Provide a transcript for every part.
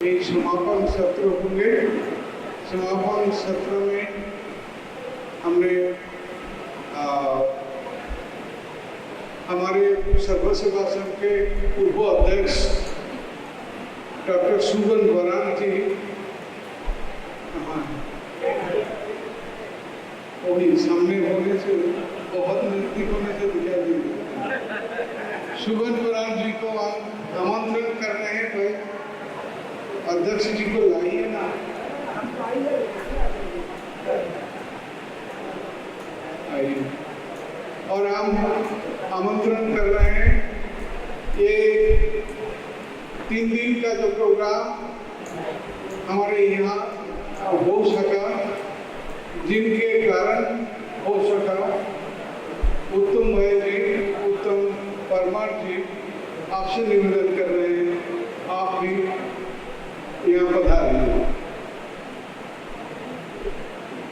एक समापन सत्र होंगे। समापन सत्र में हमने हमारे सर्व सेवा संघ के पूर्व अध्यक्ष डॉक्टर सुगन बरान जी वही सामने होने से बहुत नजदीक होने से दिखाई देंगे। सुगन बरान जी को हम आमंत्रण कर रहे हैं। भाई अध्यक्ष जी को लाइए ना। आइए। और हम आमंत्रण कर रहे हैं, ये 3 दिन का जो प्रोग्राम हमारे यहाँ हो सका, जिनके कारण हो सका, उत्तम भाई जी, उत्तम परमार जी, आपसे निवेदन कर रहे हैं, आप भी यहाँ पधारिए।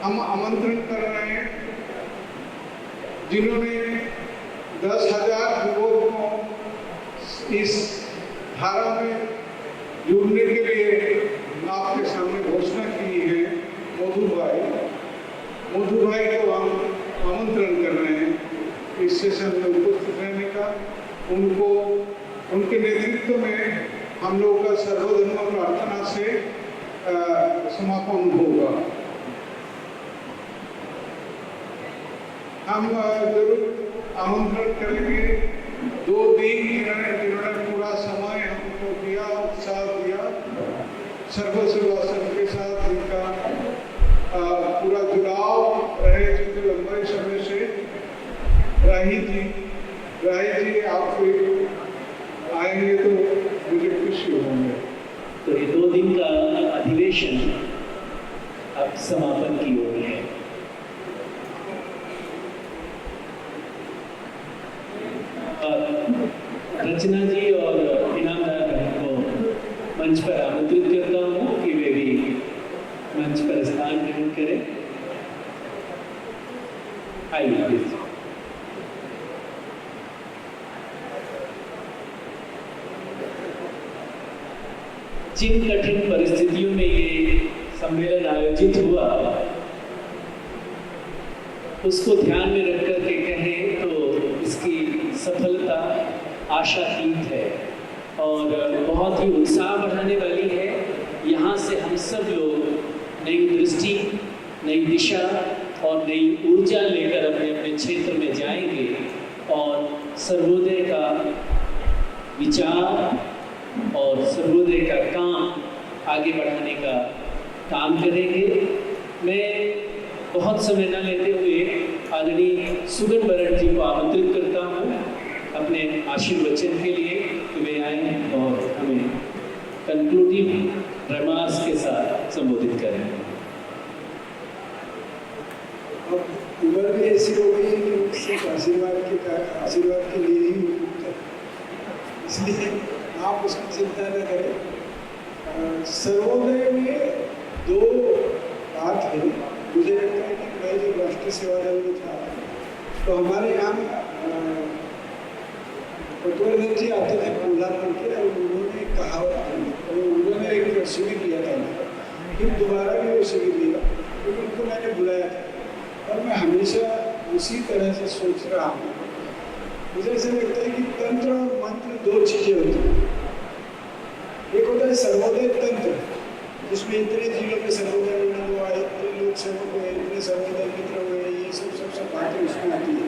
हम आमंत्रण कर रहे हैं जिन्होंने 10,000 युवकों को इस धारा में जुड़ने के लिए आपके सामने घोषणा की है। मधु भाई को हम आमंत्रण कर रहे हैं इस सेशन में उपस्थित रहने का। उनको उनके नेतृत्व में हम लोगों का सर्वधर्म प्रार्थना से समापन होगा। हम जरूर आमंत्रण करेंगे। 2 दिन जिन्होंने पूरा समय हमको दिया, उत्साह दिया, सर्व सेवा संघ के साथ इनका पूरा जुड़ाव रहे चुके लंबे समय से। राही जी आप आएंगे तो मुझे खुशी होंगे। तो ये 2 दिन का अधिवेशन अब समापन की ओर है। रचना जी और इनामदार बहन को मंच पर आमंत्रित करता हूँ कि वे भी मंच पर स्थान ग्रहण करें। आइए प्लीज। जिन कठिन परिस्थितियों में ये सम्मेलन आयोजित हुआ उसको ध्यान में रख कर के कहें तो इसकी सफलता आशातीत है और बहुत ही उत्साह बढ़ाने वाली है। यहाँ से हम सब लोग नई दृष्टि, नई दिशा और नई ऊर्जा लेकर अपने अपने क्षेत्र में जाएंगे और सर्वोदय का विचार और सर्वोदय का काम आगे बढ़ाने का काम करेंगे। मैं बहुत समय न लेते हुए आदरणीय सुगन बरन जी को आमंत्रित करता हूँ अपने आशीर्वचन के लिए कि वे आएँ और हमें कंक्लूडिव रिमार्क्स के साथ संबोधित करें। अब उम्र भी ऐसी हो गई है कि सिर्फ आशीर्वाद के लिए ही उपयुक्त है, इसलिए आप उसकी चिंता न करें। सर्वोदय में 2 बात है। मुझे लगता है कि मैं जब राष्ट्रीय सेवा दल में था तो हमारे यहाँ पटवर्धन जी आते थे प्रधानमंत्री के, और उन्होंने कहावत की और उन्होंने एक शिविर लिया था। फिर दोबारा भी वो शिविर लिया, क्योंकि उनको मैंने बुलाया था और मैं हमेशा उसी तरह से सोच रहा हूँ। मुझे ऐसा लगता है कि तंत्र और मंत्र 2 चीज़ें होती हैं। एक होता है सर्वोदय तंत्र, जिसमें इतने जिलों में सर्वोदय मिलन हुआ, इतने लोग सेवक हुए, इतने सर्वोदय मित्र हुए, ये सब बातें उसमें आती है।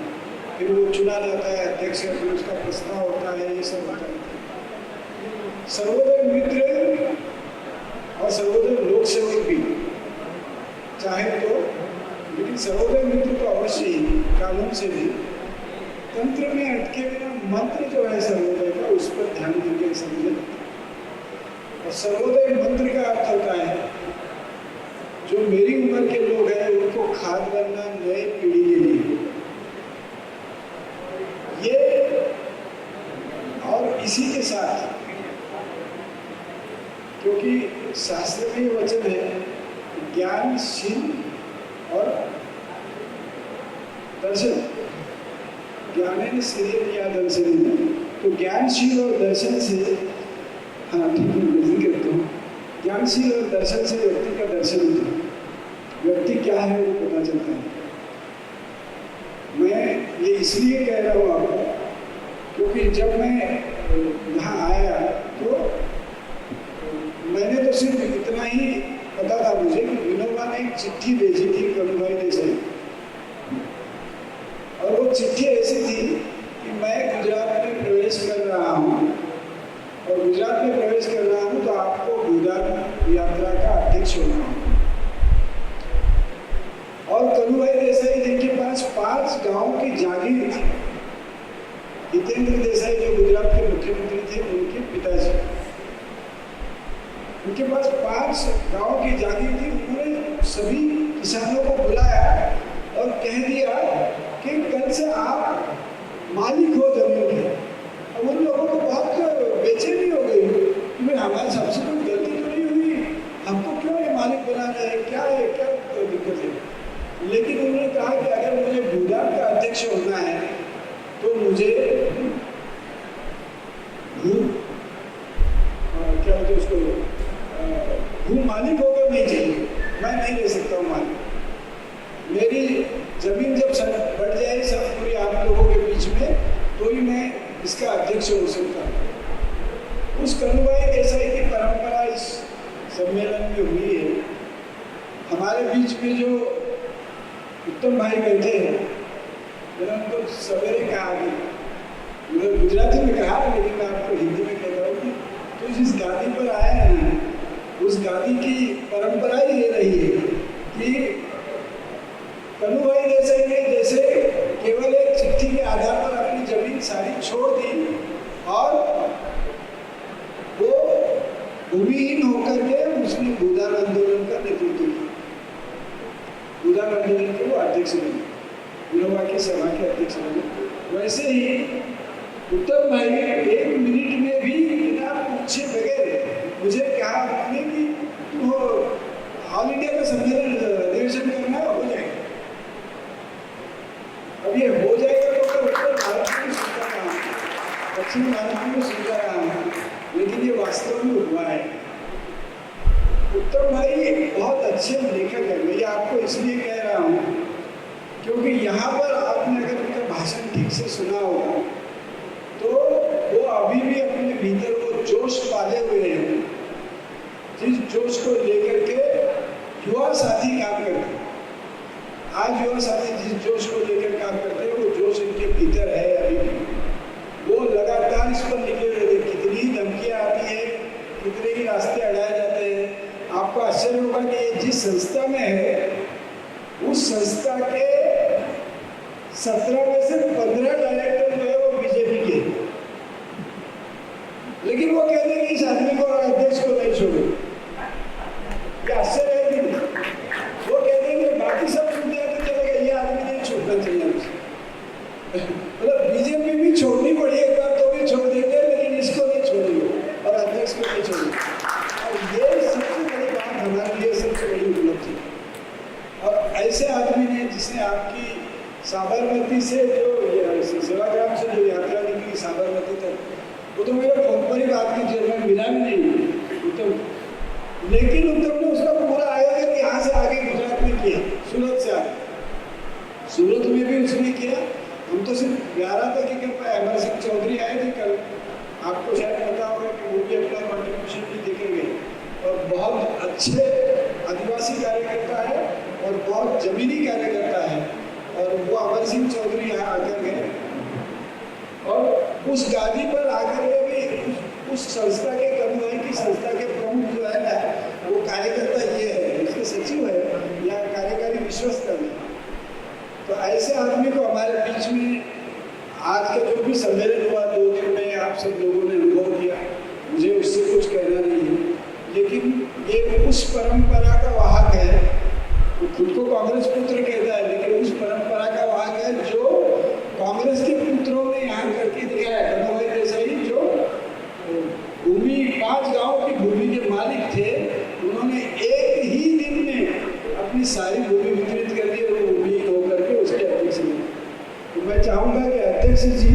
फिर वो चुना जाता है अध्यक्ष, फिर उसका प्रस्ताव होता है, ये सब होता है। सर्वोदय मित्र और सर्वोदय लोक सेवक भी चाहे तो, लेकिन सर्वोदय मित्र तो अवश्य ही कानून से भी। तंत्र में अटके बिना मंत्र जो है सर्वोदय का, उस पर ध्यान देकर समझे। और सर्वोदय मंत्र का अर्थ होता है जो मेरी उम्र के लोग हैं उनको खाद बनना नई पीढ़ी के लिए। ये और इसी के साथ, क्योंकि शास्त्र में वचन है ज्ञानशील और दर्शन, ज्ञान सीरियन या दर्शन, तो ज्ञानशील और दर्शन से, हाँ ठीक है, करता हूँ। ज्ञानशील और दर्शन से व्यक्ति का दर्शन होता है, व्यक्ति क्या है वो पता चलता है। मैं ये इसलिए कह रहा हूँ आपको क्योंकि जब मैं यहाँ आया तो मैंने तो सिर्फ इतना ही पता था मुझे कि विनोबा ने एक चिट्ठी भेजी थी कनुभाई देसाई, और वो चिट्ठी ऐसी थी कि मैं गुजरात में प्रवेश कर रहा हूँ, और गुजरात में प्रवेश कर रहा हूँ तो आपको भूदान यात्रा का अध्यक्ष होना है। और कनुभाई देसाई जिनके पास 5 गांव की जागीर थी, हितेंद्र देसाई जो गुजरात के मुख्यमंत्री थे उनके पिताजी, उनके पास 5 गांव की जागीर थी। उन्होंने सभी किसानों को बुलाया और कह दिया कि कल से आप मालिक हो जमीन के। अब उन लोगों को बहुत बेचैनी हो गई कि हमारे सबसे कोई गलती तो नहीं हुई, हमको क्यों ये मालिक बना रहे हैं, क्या दिक्कत है। लेकिन उन्होंने कहा कि अगर मुझे भूदान का अध्यक्ष होना है तो मुझे भू मालिक होकर नहीं चाहिए, मैं नहीं ले सकता हूँ मालिक। मेरी जमीन जब बढ़ जाए सब पूरी आप लोगों के बीच में तो ही मैं इसका अध्यक्ष हो सकता हूँ। उस कनुभाई देसाई की परंपरा इस सम्मेलन में हुई है। हमारे बीच में जो उत्तम भाई बैठे हैं, मैंने उनको सवेरे कहा कि मैं गुजराती में कहा, लेकिन मैं आपको हिंदी में कहता हूँ कि तो जिस गादी पर आया है ना, उस गादी की परंपरा ही ये रही है कि कनुभाई देसाई ने जैसे केवल एक चिट्ठी के आधार पर अपनी जमीन सारी छोड़ दी और वो भूमिहीन होकर के उसने भूदान आंदोलन का नेतृत्व किया। भूदान आंदोलन के वो अध्यक्ष बने, विनोबा की सभा के अध्यक्ष बने। वैसे ही उत्तम भाई 1 मिनट में भी बिना पूछे बगैर मुझे कहा उन्होंने कि तुम ऑल इंडिया का सम्मेलन अधिवेशन करना हो जाएगा। अब ये हो जाएगा तो उत्तर भारत में सुनता रहा, दक्षिण भारत में सुनता रहा, लेकिन ये वास्तव में हुआ है। उत्तम भाई बहुत अच्छे लेखक है। मैं ये आपको इसलिए कह रहा हूँ क्योंकि यहाँ पर आपने अगर उनका भाषण ठीक से सुना होगा तो वो अभी भी अपने भीतर वो जोश पाले हुए हैं, जिस जोश को लेकर के युवा साथी काम करते हैं। आज युवा साथी जिस जोश को लेकर काम करते हैं वो जोश इनके भीतर है अभी भी। वो लगातार इस पर निकले हुए थे, कितनी ही धमकियाँ आती है, कितने ही रास्ते अड़ाए जाते हैं। आपको आश्चर्य होगा कि ये जिस संस्था में है उस संस्था के 17 में से 15 डायरेक्टर जो है वो बीजेपी के, लेकिन वो कहते हैं कि इस आदमी को अध्यक्ष को नहीं छोड़ो। क्या आश्चर्य है कि वो कहते हैं कि बाकी सब छूट जाए तो चलेगा, ये आदमी नहीं छोड़ना चाहिए। मतलब बीजेपी भी छोड़नी पड़ी एक बार तो भी छोड़ देंगे, लेकिन इसको नहीं छोड़ेंगे और अध्यक्ष को नहीं छोड़ेंगे। और ये सबसे बड़ी बात हमारे लिए सबसे बड़ी उपलब्धि। और ऐसे आदमी ने जिसने आपकी साबरमती से जो सेवाग्राम से जो यात्रा निकली साबरमती तक, वो तो मेरे फोन पर ही बात की, जब मिला भी नहीं उत्तम, लेकिन उत्तम ने उसका पूरा आयोजन यहाँ से आगे गुजरात में किया, सूरत से आगे। सूरत में भी उसने किया। हम तो सिर्फ 11 तक ही कर पाए। अमर सिंह चौधरी आए थे कल, आपको शायद पता होगा कि वो भी अपना कॉन्ट्रीब्यूशन भी देखे गए और बहुत अच्छे आदिवासी कार्यकर्ता है और बहुत जमीनी कार्यकर्ता है। और वो अमर सिंह चौधरी यहाँ आकर गए और उस गादी पर आकर के भी उस संस्था के कनुभाई की संस्था के प्रमुख जो है ना वो कार्यकर्ता ये है, उसके सचिव है या कार्यकारी विश्वस्त है। तो ऐसे आदमी को हमारे बीच में आज का जो भी सम्मेलन हुआ 2 दिन में आप सब लोगों ने अनुभव किया, मुझे उससे कुछ कहना नहीं है, लेकिन ये उस परंपरा का वाहक है। वो खुद को कांग्रेस पुत्र कहता है, लेकिन उस परंपरा का वाहक है जो कांग्रेस के पुत्रों ने यहाँ करके दिया है। कनुभाई देसाई जो भूमि 5 गांव की भूमि के मालिक थे, उन्होंने एक ही दिन में अपनी सारी भूमि वितरित कर दी और भूमि होकर के उसके अध्यक्ष बने। तो मैं चाहूँगा कि अध्यक्ष जी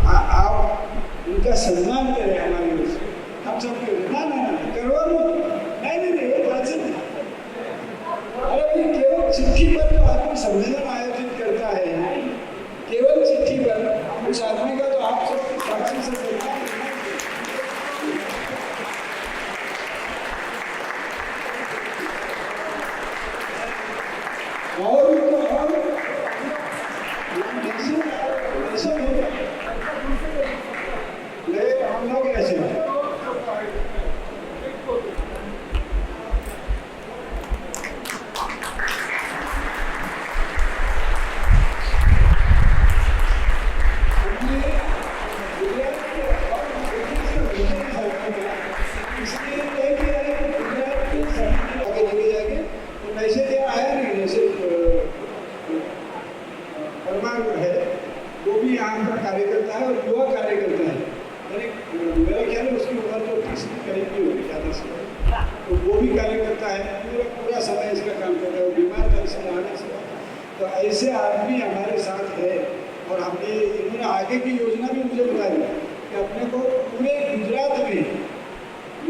आप उनका सम्मान करें हमारी ओर से। आप सब ना ना ना करवा लो, नहीं नहीं वो बात नहीं। अरे भाई केवल चिट्ठी पर तो आदमी सम्मेलन आयोजित करता है, केवल चिट्ठी पर उस आदमी का तो आप सबकी साक्षी से देखा और ऐसे हम लोग ऐसे कार्यकर्ता है और युवा कार्यकर्ता है, यानी मेरा ख्याल है उसकी उम्र तो 30 के करीब की होगी ज़्यादा से, तो वो भी कार्यकर्ता है, पूरा समय इसका काम कर रहा है, बीमार था इसलिए आने से। तो ऐसे आदमी हमारे साथ है और हमने इन्होंने आगे की योजना भी मुझे बताई कि अपने को पूरे गुजरात में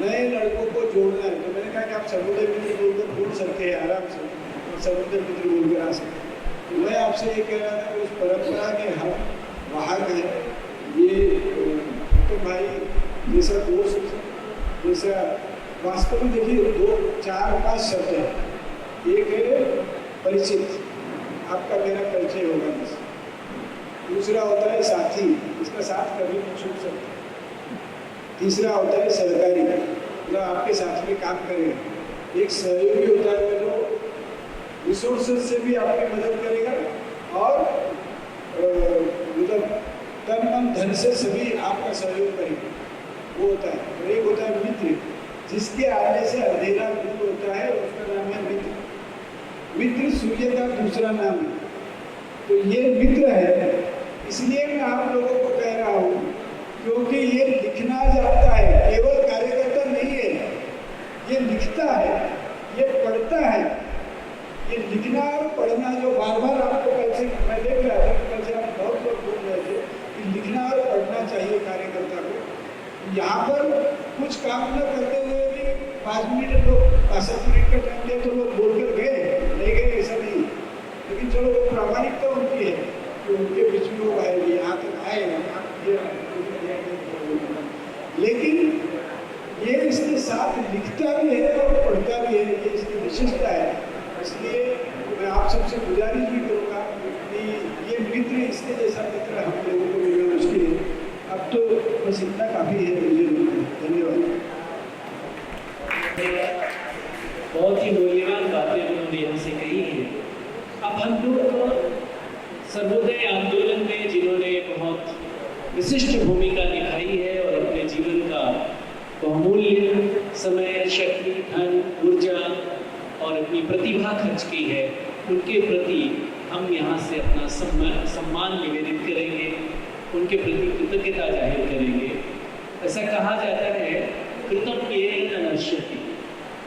नए लड़कों को जोड़ना है। तो मैंने कहा कि आप सर्वोदय मित्र बोलकर बोल सकते हैं आराम से, सर्वोदय मित्र बोलकर आ सकते। तो मैं आपसे ये कह रहा था कि उस परंपरा के हम वाहक है, ये तो भाई जैसा दोस्त जैसा वास्तव में देखिए 2 4 5 शब्द हैं। एक है परिचित, आपका मेरा परिचय होगा बस। दूसरा होता है साथी, इसका साथ कभी नहीं छूट सकता। तीसरा होता है सहकारी, मतलब आपके साथ में काम करेगा। एक सहयोगी होता है जो रिसोर्सेज से भी आपकी मदद करेगा और मतलब तन मन धन से सभी आपका सहयोग करेंगे, वो होता है। और एक होता है मित्र, जिसके आने से अंधेरा दूर होता है, उसका नाम है मित्र। मित्र सूर्य का दूसरा नाम है, तो ये मित्र है। इसलिए मैं आप लोगों को कह रहा हूँ क्योंकि ये लिखना जानता है, केवल कार्यकर्ता नहीं है, ये लिखता है, ये पढ़ता है। ये लिखना और पढ़ना जो बार बार आपको कल से मैं देख रहा था, कल से आप बहुत लोग बोल रहे थे कि लिखना और पढ़ना चाहिए कार्यकर्ता को। यहाँ पर कुछ काम न करते हुए भी 5 मिनट लोग 5 मिनट का टाइम दिया तो लोग बोलकर गए, नहीं गए ऐसा नहीं, लेकिन चलो वो प्रामाणिकता उनकी है कि उनके बीच में वो आएगी, यहाँ तक आए, लेकिन ये इसके साथ लिखता भी है और पढ़ता भी है, ये इसकी विशेषता है। इसलिए मैं आप सबसे गुजारिश भी करूँगा कि ये मित्र, इसके जैसा मित्र हम लोगों को मिलना मुश्किल है। अब तो बस इतना काफ़ी है मुझे। धन्यवाद। बहुत ही मूल्यवान बातें उन्होंने हमसे कही है। अब हम लोग सर्वोदय आंदोलन में जिन्होंने बहुत विशिष्ट भूमिका निभाई है और अपने जीवन का बहुमूल्य समय, शक्ति, धन, ऊर्जा और अपनी प्रतिभा खर्च की है, उनके प्रति हम यहाँ से अपना सम्मान निवेदित करेंगे, उनके प्रति कृतज्ञता जाहिर करेंगे। ऐसा कहा जाता है कृतम येन न नश्यति,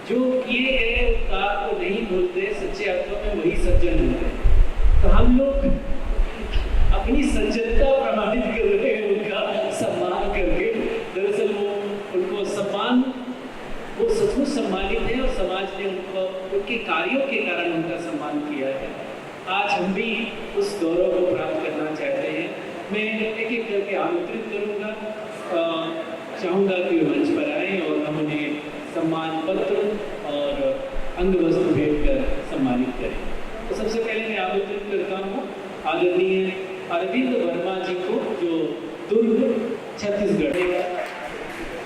जो किए गए उपकार को नहीं भूलते, सच्चे अर्थों में वही सज्जन होते हैं। तो हम लोग अपनी सज्जनता प्रमाणित कर रहे हैं, उनका सम्मान करके। दरअसल वो उनको सम्मान, वो सचमुच सम्मानित है और समाज ने उनको उनके कार्यों के कारण उनका सम्मान किया है। आज हम भी उस गौरव को प्राप्त करना चाहते हैं। मैं एक एक करके आमंत्रित करूँगा, चाहूँगा कि वे मंच पर आएँ और हम उन्हें सम्मान पत्र और अंगवस्त्र भेंट कर सम्मानित करें। तो सबसे पहले मैं आमंत्रित करता हूँ आदरणीय अरविंद वर्मा जी को, जो दुर्ग छत्तीसगढ़।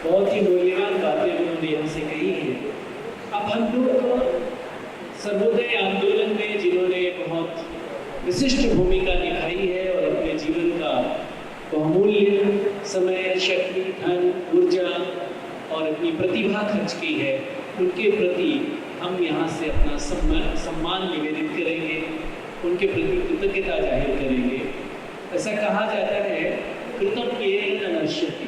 बहुत ही मूल्यवान बातें उन्होंने हमसे कही है। अब हम लोग सर्वोदय आंदोलन में जिन्होंने बहुत विशिष्ट भूमिका निभाई है और अपने जीवन का बहुमूल्य समय, शक्ति, धन, ऊर्जा और अपनी प्रतिभा खर्च की है, उनके प्रति हम यहाँ से अपना सम्मान निवेदित करेंगे, उनके प्रति कृतज्ञता जाहिर करेंगे। ऐसा कहा जाता है कृतम येन न नश्यति,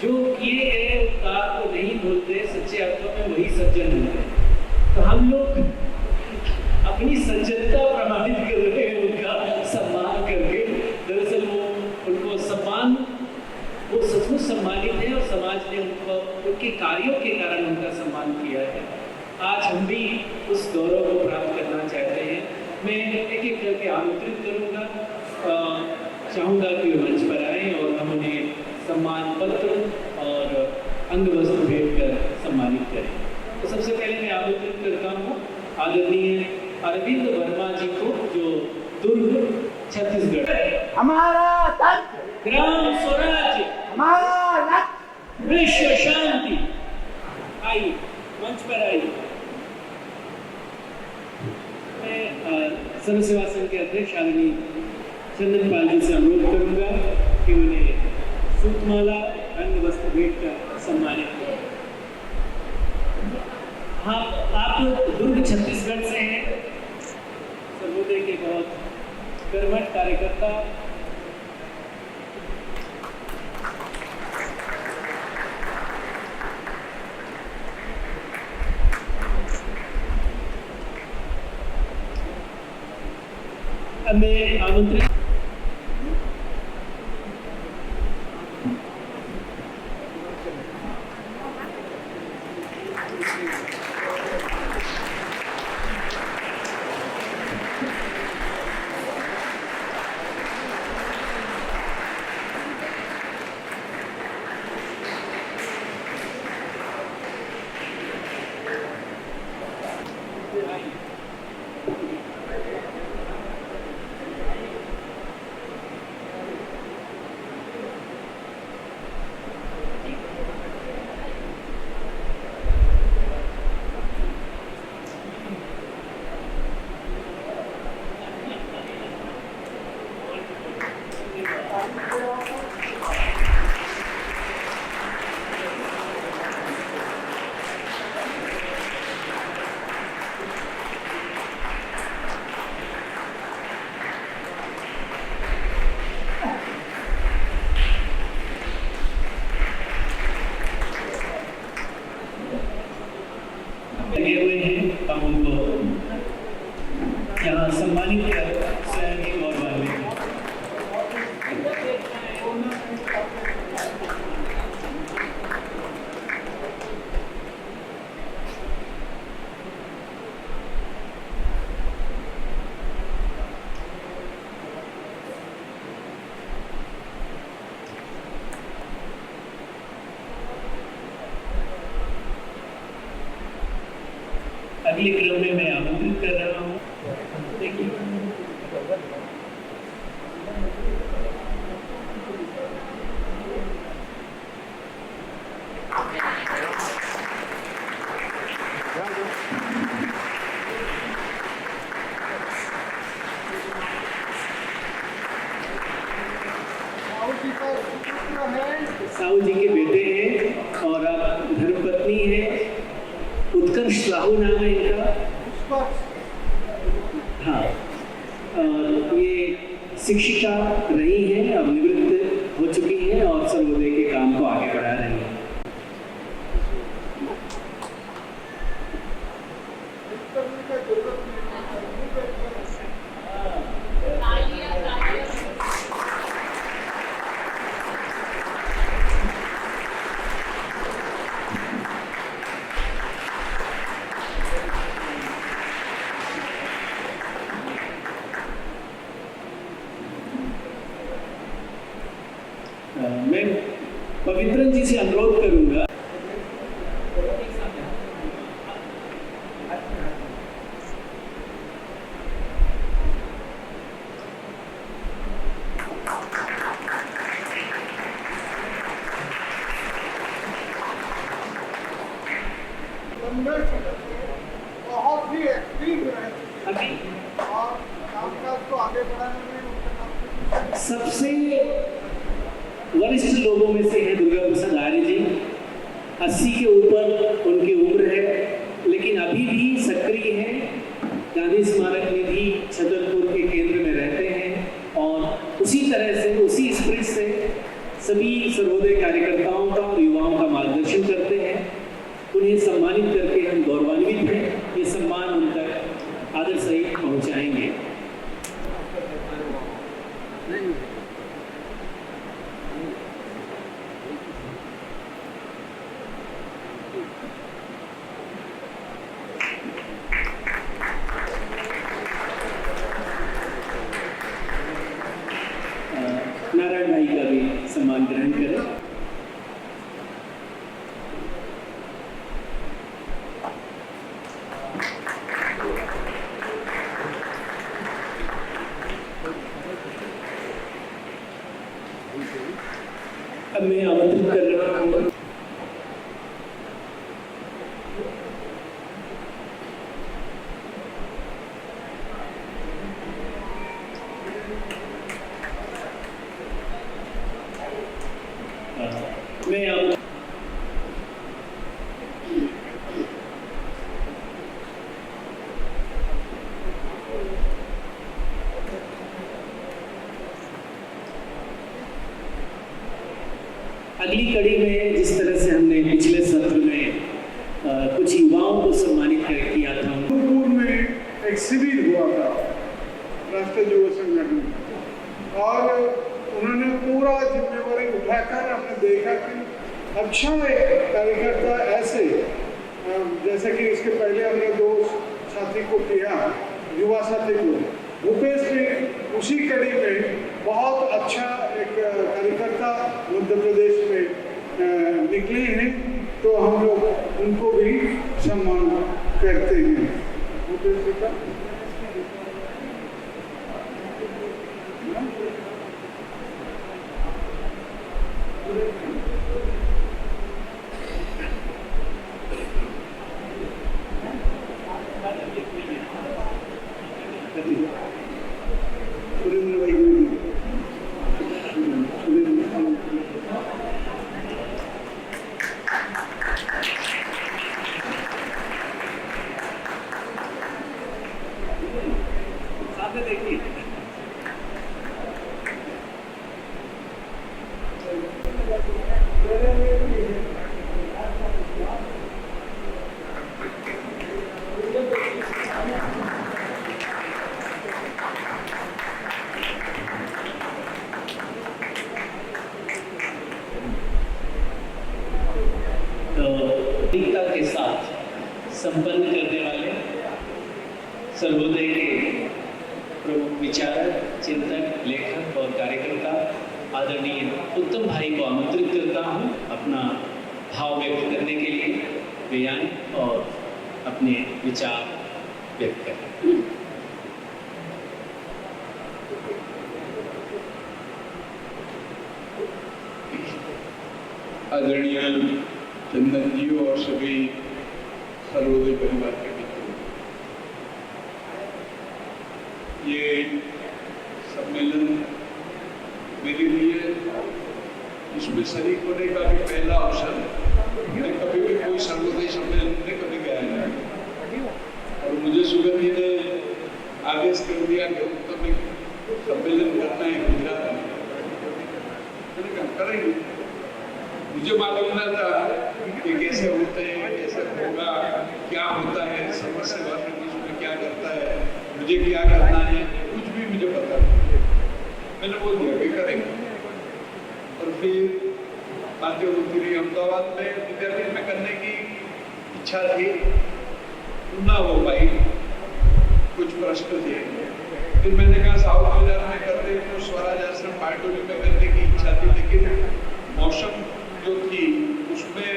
जो किए गए उपकार को नहीं भूलते, सच्चे अर्थों में वही सज्जन होते हैं। तो हम लोग अपनी सज्जनता प्रमाणित कर रहे हैं, उनका सम्मान करके। दरअसल वो उनको सम्मान, वो सचमुच सम्मानित है और समाज ने उनको उनके कार्यों के कारण उनका सम्मान किया है। आज हम भी उस गौरव को प्राप्त करना चाहते हैं। मैं एक एक करके आमंत्रित करूँगा, चाहूँगा कि वे मंच पर आएँ और हम उन्हें सम्मान पत्र और अंग वस्त्र भेंट कर सम्मानित करें। तो सबसे पहले मैं आमंत्रित करता हूँ आदरणीय अरविंद वर्मा जी को, जो दुर्ग छत्तीसगढ़। हमारा तंत्र, ग्राम स्वराज्य, हमारा लक्ष्य, विश्व शांति। आइए मंच पर आइए। मैं सर्व सेवा संघ के अध्यक्ष आदरणीय चंदन पाल जी से अनुरोध करूंगा कि उन्हें सूतमाला अंग वस्त्र भेंट कर सम्मानित करें। हाँ, आप दुर्ग छत्तीसगढ़ से हैं, सर्वोदय के बहुत कर्मठ कार्यकर्ता। अब मैं आमंत्रित लगे हुए हैं, हम उनको यहाँ सम्मानित कर स्वयं ही गौरवान्वित हैं। अगले क्रम में मैं आमंत्रित कर रहा हूँ, देखिए साहू जी के बेटे हैं और आप धर्मपत्नी हैं। उत्कर्ष साहू नाम है इनका। हाँ, ये शिक्षिका रही हैं, अब निवृत्त हो चुकी हैं और सर्वोदय के काम को आगे बढ़ा रही हैं। मैं पवित्रन जी से अनुरोध करूंगा, बहुत ही एक्टिव है अभी और कामकाज को आगे बढ़ाने में उनका काफी सबसे वरिष्ठ लोगों में से है दुर्गा प्रसाद आर्य जी। 80 के ऊपर उनकी उम्र है, लेकिन अभी भी सक्रिय है। गांधी स्मारक निधि छतरपुर के केंद्र में रहते हैं और उसी तरह से, उसी स्पिरिट से सभी सर्वोदय कार्यकर्ताओं का और युवाओं का मार्गदर्शन करते हैं। उन्हें सम्मानित करके हम गौरवान्वित हैं। ये सम्मान उन तक आदर सहित पहुंचाएंगे। नारायण भाई का भी सम्मान ग्रहण करें। अब मैं आमंत्रित कर रहा हूँ अगली कड़ी में जिस तरह से हमने पिछले सत्र में कुछ युवाओं को सम्मानित किया था। पूर्व में एक शिविर हुआ था राष्ट्रीय युवा संगठन में, और उन्होंने पूरा जिम्मेवारी उठाकर हमने देखा कि अच्छा एक कार्यकर्ता ऐसे जैसे कि इसके पहले हमने 2 साथी को किया, युवा साथी को, भूपेश जी उसी कड़ी में बहुत अच्छा एक कार्यकर्ता मध्य प्रदेश में निकले हैं, तो हम लोग उनको भी सम्मान करते हैं। भूपेश जी का के साथ संपन्न करने वाले सर्वोदय के प्रमुख विचारक, चिंतक, लेखक और कार्यकर्ता आदरणीय उत्तम भाई को आमंत्रित करता हूं अपना भाव व्यक्त करने के लिए। वे आएं और अपने विचार व्यक्त करें। आदरणीय चंदन जी और सभी सर्वोदय परिवार के मित्रों, ये सम्मेलन मेरे लिए इसमें शरीक होने का भी पहला अवसर है। मैं कभी भी कोई सर्वोदय सम्मेलन में कभी गया नहीं, और मुझे सुगंध जी ने आदेश कर दिया कि उत्तम एक सम्मेलन करना है गुजरात में। मैंने कहा करेंगे। मुझे मालूम न था कि कैसे होते हैं, कैसे होगा, क्या होता है, समाज सेवा में उसमें क्या करता है, मुझे क्या करना है, कुछ भी मुझे पता नहीं। मैंने बोल दिया कि करेंगे। और फिर बातें होती रही। अहमदाबाद में विद्यापीठ में करने की इच्छा थी, ना हो पाई, कुछ प्रश्न थे। फिर मैंने कहा साउथ बाजार में करते तो स्वराज आश्रम पार्टोली में करने की इच्छा थी, लेकिन मौसम जो थी उसमें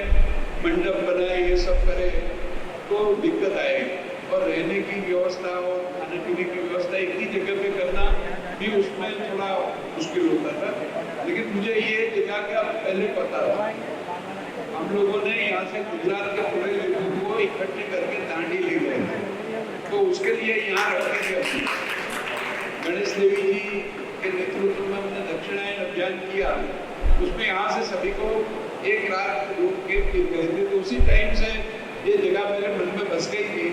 मंडप बनाए, ये सब करे तो दिक्कत आएगी, और रहने की व्यवस्था और खाने पीने की व्यवस्था एक ही जगह पे करना भी उसमें थोड़ा मुश्किल होता था। लेकिन मुझे ये जगह का पहले पता था। हम लोगों ने यहाँ से गुजरात के पूरे लोगों को इकट्ठे करके दांडी ले गए थे, तो उसके लिए यहाँ रखे थे। गणेश देवी जी के नेतृत्व में हमने दक्षिणायन अभियान किया, उसमें यहाँ से सभी को एक रात रुक के फिर गए थे। तो उसी टाइम से ये जगह मेरे मन में बस गई थी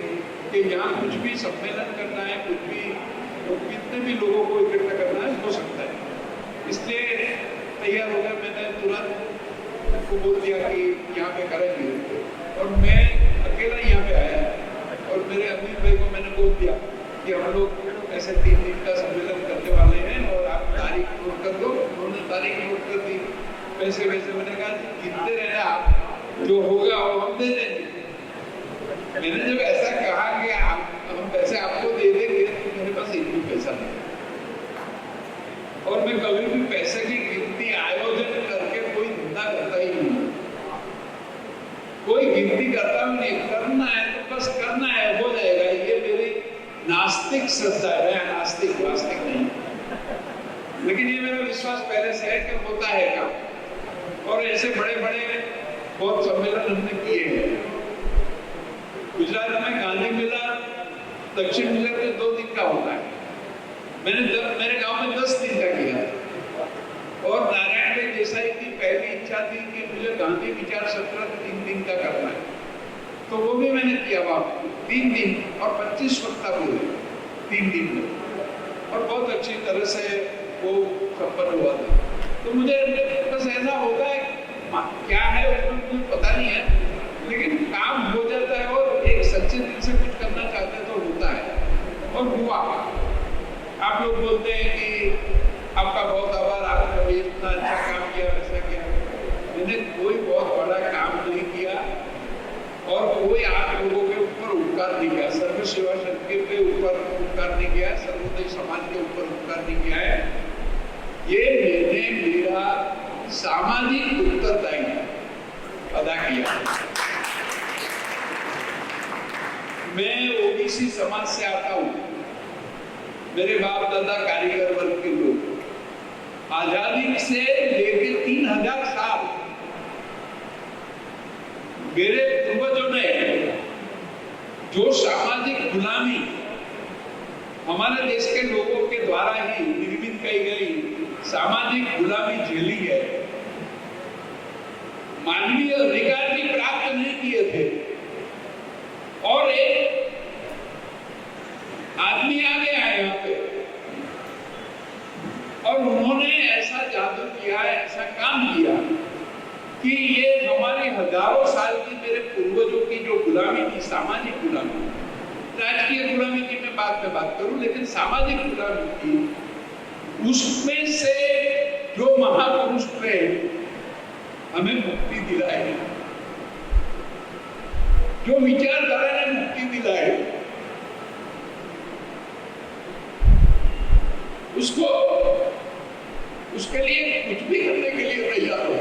कि यहाँ कुछ भी सम्मेलन करना है, कुछ भी तो कितने भी लोगों को इकट्ठा करना है, हो सकता है। इसलिए तैयार हो गया। मैंने तुरंत उनको बोल दिया कि यहाँ पे करेंगे, और मैं अकेला यहाँ पे आया, और मेरे अमीर भाई को मैंने बोल दिया कि हम लोग ऐसे 3 दिन का सम्मेलन करने वाले हैं और आप तारीख नोट कर दो। उन्होंने तारीख नोट कर दी, पैसे वैसे। मैंने कहा गिनते रहना, आप जो होगा वो हम दे देंगे। मैंने जब ऐसा कहा कि हम पैसे आपको दे देंगे, तो मेरे पास एक भी पैसा नहीं, और मैं कभी भी पैसे की गिनती करता हूँ, नहीं करना है तो बस करना है, हो जाएगा। ये मेरी नास्तिक श्रद्धा है, मैं नास्तिक वास्तिक नहीं, लेकिन ये मेरा विश्वास पहले से है कि होता है काम। और ऐसे बड़े बड़े बहुत सम्मेलन हमने किए हैं। गुजरात में गांधी मेला दक्षिण गुजरात में 2 दिन का होता है, मैंने मेरे गांव में 10 दिन का किया। और नारायण भाई देसाई की पहली इच्छा थी कि मुझे गांधी विचार सत्र 3 दिन का करना है, तो वो भी मैंने किया वहां 3 दिन और 25 वक्ता बोले 3 दिन में, और बहुत अच्छी तरह से वो संपन्न हुआ था। तो मुझे बस ऐसा होता है, क्या है उसमें मुझे पता नहीं है, लेकिन काम हो जाता है और एक सच्चे दिल से कुछ करना चाहते हैं तो होता है, और हुआ। आप लोग बोलते हैं कि आपका बहुत आभार, आपने इतना अच्छा काम किया, वैसा किया। मैंने कोई बहुत बड़ा काम नहीं किया और कोई आप लोगों के ऊपर उपकार नहीं किया, सर्व सेवा समिति के ऊपर उपकार नहीं किया, सर्वोदय समाज के ऊपर उपकार नहीं किया है। ये मैंने मेरा सामाजिक उत्तरदायित्व अदा किया। मैं ओबीसी समाज से आता हूं, मेरे बाप दादा कारीगर वर्ग के लोग, आजादी से लेकर 3000 साल मेरे पूर्वजों ने जो सामाजिक गुलामी हमारे देश के लोगों के द्वारा ही निर्मित की गई सामाजिक गुलामी झेली है, मानवीय अधिकार भी प्राप्त नहीं किए थे। और एक आदमी आ गया है यहाँ पे और उन्होंने ऐसा जादू किया, ऐसा काम किया कि ये हमारी हजारों साल की मेरे पूर्वजों की जो गुलामी थी, सामाजिक गुलामी, राजकीय गुलामी की मैं बाद में बात करूं, लेकिन सामाजिक गुलामी थी, उसमें से जो महापुरुष ने हमें मुक्ति दिलाई, जो विचारधारा ने मुक्ति दिलाई, उसको उसके लिए कुछ भी करने के लिए तैयार हो।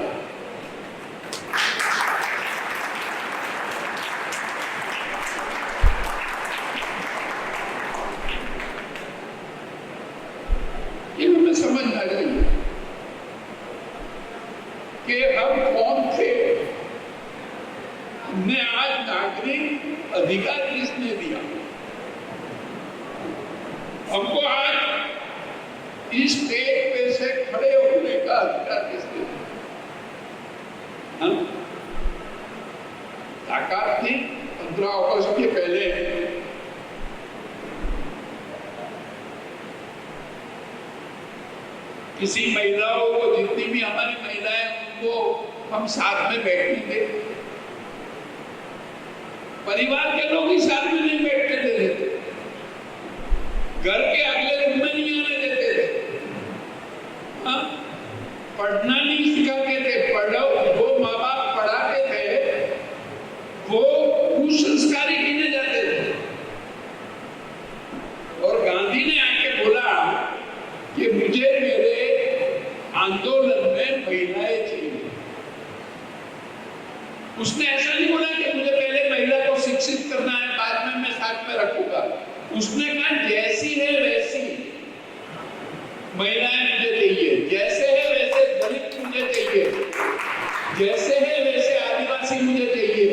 ये हमें समझना चाहिए कि हम कौन थे, हमने आज नागरिक अधिकार किसने दिया, हमको आज इस स्टेज पे से खड़े होने का अधिकार किसने दिया? ताकत थी 15 अगस्त के पहले किसी महिलाओं को, जितनी भी हमारी महिलाएं, उनको हम साथ में बैठने दे, परिवार के लोग ही साथ में नहीं बैठने दे देते, घर के अगले रूम में नहीं आने देते थे, पढ़ना नहीं सिखाते थे, पढ़ो वो माँ बाप पढ़ाते थे, वो कुसंस्कारी गिने जाते थे। और गांधी ने आके बोला कि मुझे मेरे आंदोलन में महिलाएं चाहिए। उसने ऐसा नहीं बोला कि मुझे पहले महिला को शिक्षित करना है, बाद में मैं साथ में रखूंगा। उसने कहा जैसी है वैसी महिलाएं मुझे चाहिए, जैसे है वैसे दलित मुझे चाहिए, जैसे है वैसे आदिवासी मुझे चाहिए,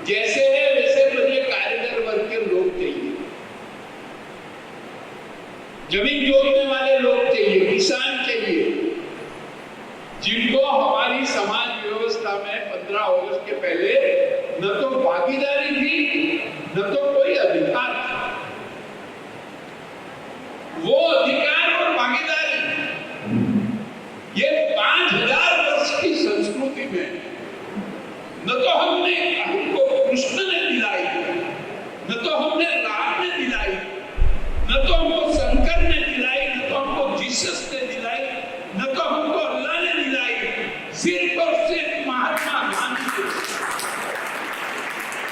जैसे है वैसे मुझे कारीगर वर्ग के लोग चाहिए, जमीन जोतने वाले लोग चाहिए, किसान चाहिए, जिनको हमारी समाज व्यवस्था में 15 अगस्त के पहले न तो भागीदारी थी, न तो कोई अधिकार था। वो अधिकार और भागीदारी ये 5000 वर्ष की संस्कृति में न तो हमको कृष्ण ने दिलाई, न तो हमने राम ने दिलाई, न तो हमको शंकर ने दिलाई, न तो हमको जीसस ने दिलाई, न तो हमको अल्लाह ने दिलाई, सिर्फ और सिर्फ महात्मा गांधी ने,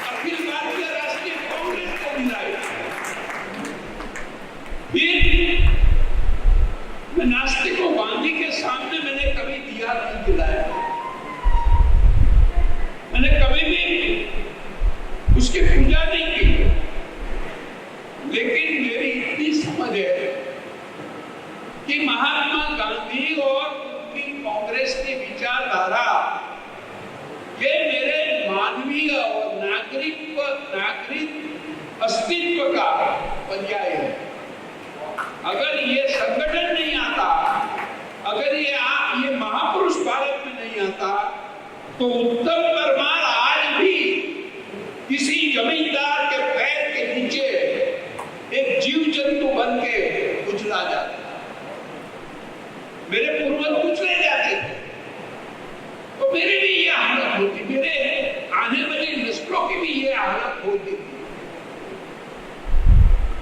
अखिल भारतीय राष्ट्रीय कांग्रेस को दिलाई। फिर मैं नास्तिकों गांधी के सामने मैंने कभी दिया नहीं दिलाया, मैंने कभी भी पर्याय है। अगर ये संगठन नहीं आता, अगर ये महापुरुष भारत में नहीं आता, तो उत्तम परमार आज भी किसी जमींदार के पैर के नीचे एक जीव जंतु बन के कुचला जाता। मेरे पूर्वज कुचले जाते थे, तो मेरी भी ये हालत होती, मेरे आने वाली नस्लों की भी ये हालत होती थी।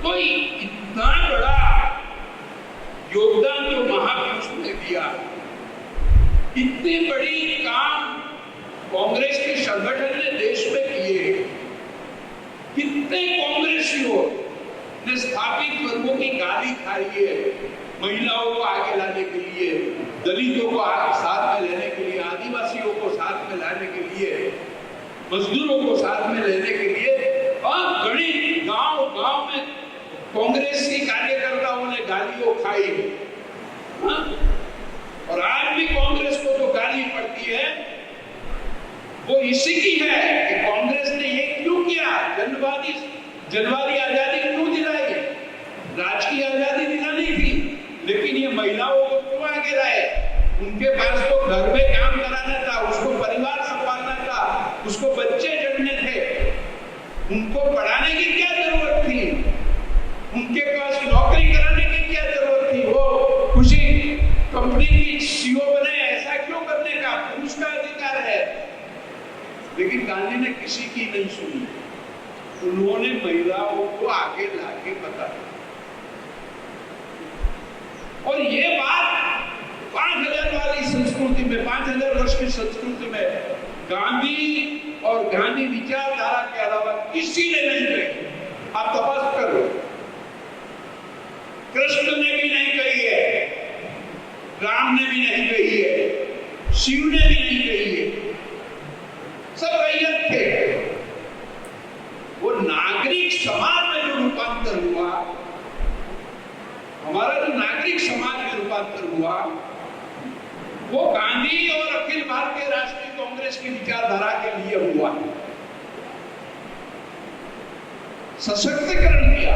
तो इतना बड़ा योगदान जो महापुरुष ने दिया, इतनी बड़ी काम कांग्रेस के संगठन ने देश में किए, कितने कांग्रेसियों ने स्थापित वर्गों की गाली खाई है, महिलाओं को आगे लाने के लिए, दलितों को साथ में लेने के लिए, आदिवासियों को साथ में लाने के लिए, मजदूरों को साथ में लेने के लिए, और गणित गांव में कांग्रेस के कार्यकर्ताओं ने गालियों खाई है। और आज भी कांग्रेस को जो गाली पड़ती है वो इसी की है कि कांग्रेस ने ये क्यों किया, जनवादी आजादी क्यों दिलाई, राजकीय आजादी दिलानी थी, लेकिन ये महिलाओं को क्यों आगे लाए? उनके पास तो घर में काम कराना था, उसको परिवार संभालना था, उसको बच्चे जन्मने थे, उनको पढ़ाने की क्या जरूरत थी, उनके पास नौकरी कराने की क्या जरूरत थी? वो खुशी कंपनी की सीईओ बने, ऐसा क्यों करने का? पुरुष का अधिकार है। लेकिन गांधी ने किसी की नहीं सुनी, उन्होंने महिलाओं को आगे लाके बताया। और ये बात 5000 वाली संस्कृति में, 5000 वर्ष की संस्कृति में गांधी और गांधी विचारधारा के अलावा किसी ने नहीं कही। आप तपास करो, कृष्ण ने भी नहीं कही है, राम ने भी नहीं कही है, शिव ने भी नहीं कही है, सब रैयत थे। वो नागरिक समाज में जो रूपांतर हुआ, हमारा जो नागरिक समाज में रूपांतर हुआ, वो गांधी और अखिल भारतीय राष्ट्रीय कांग्रेस की विचारधारा के लिए हुआ। सशक्तिकरण किया,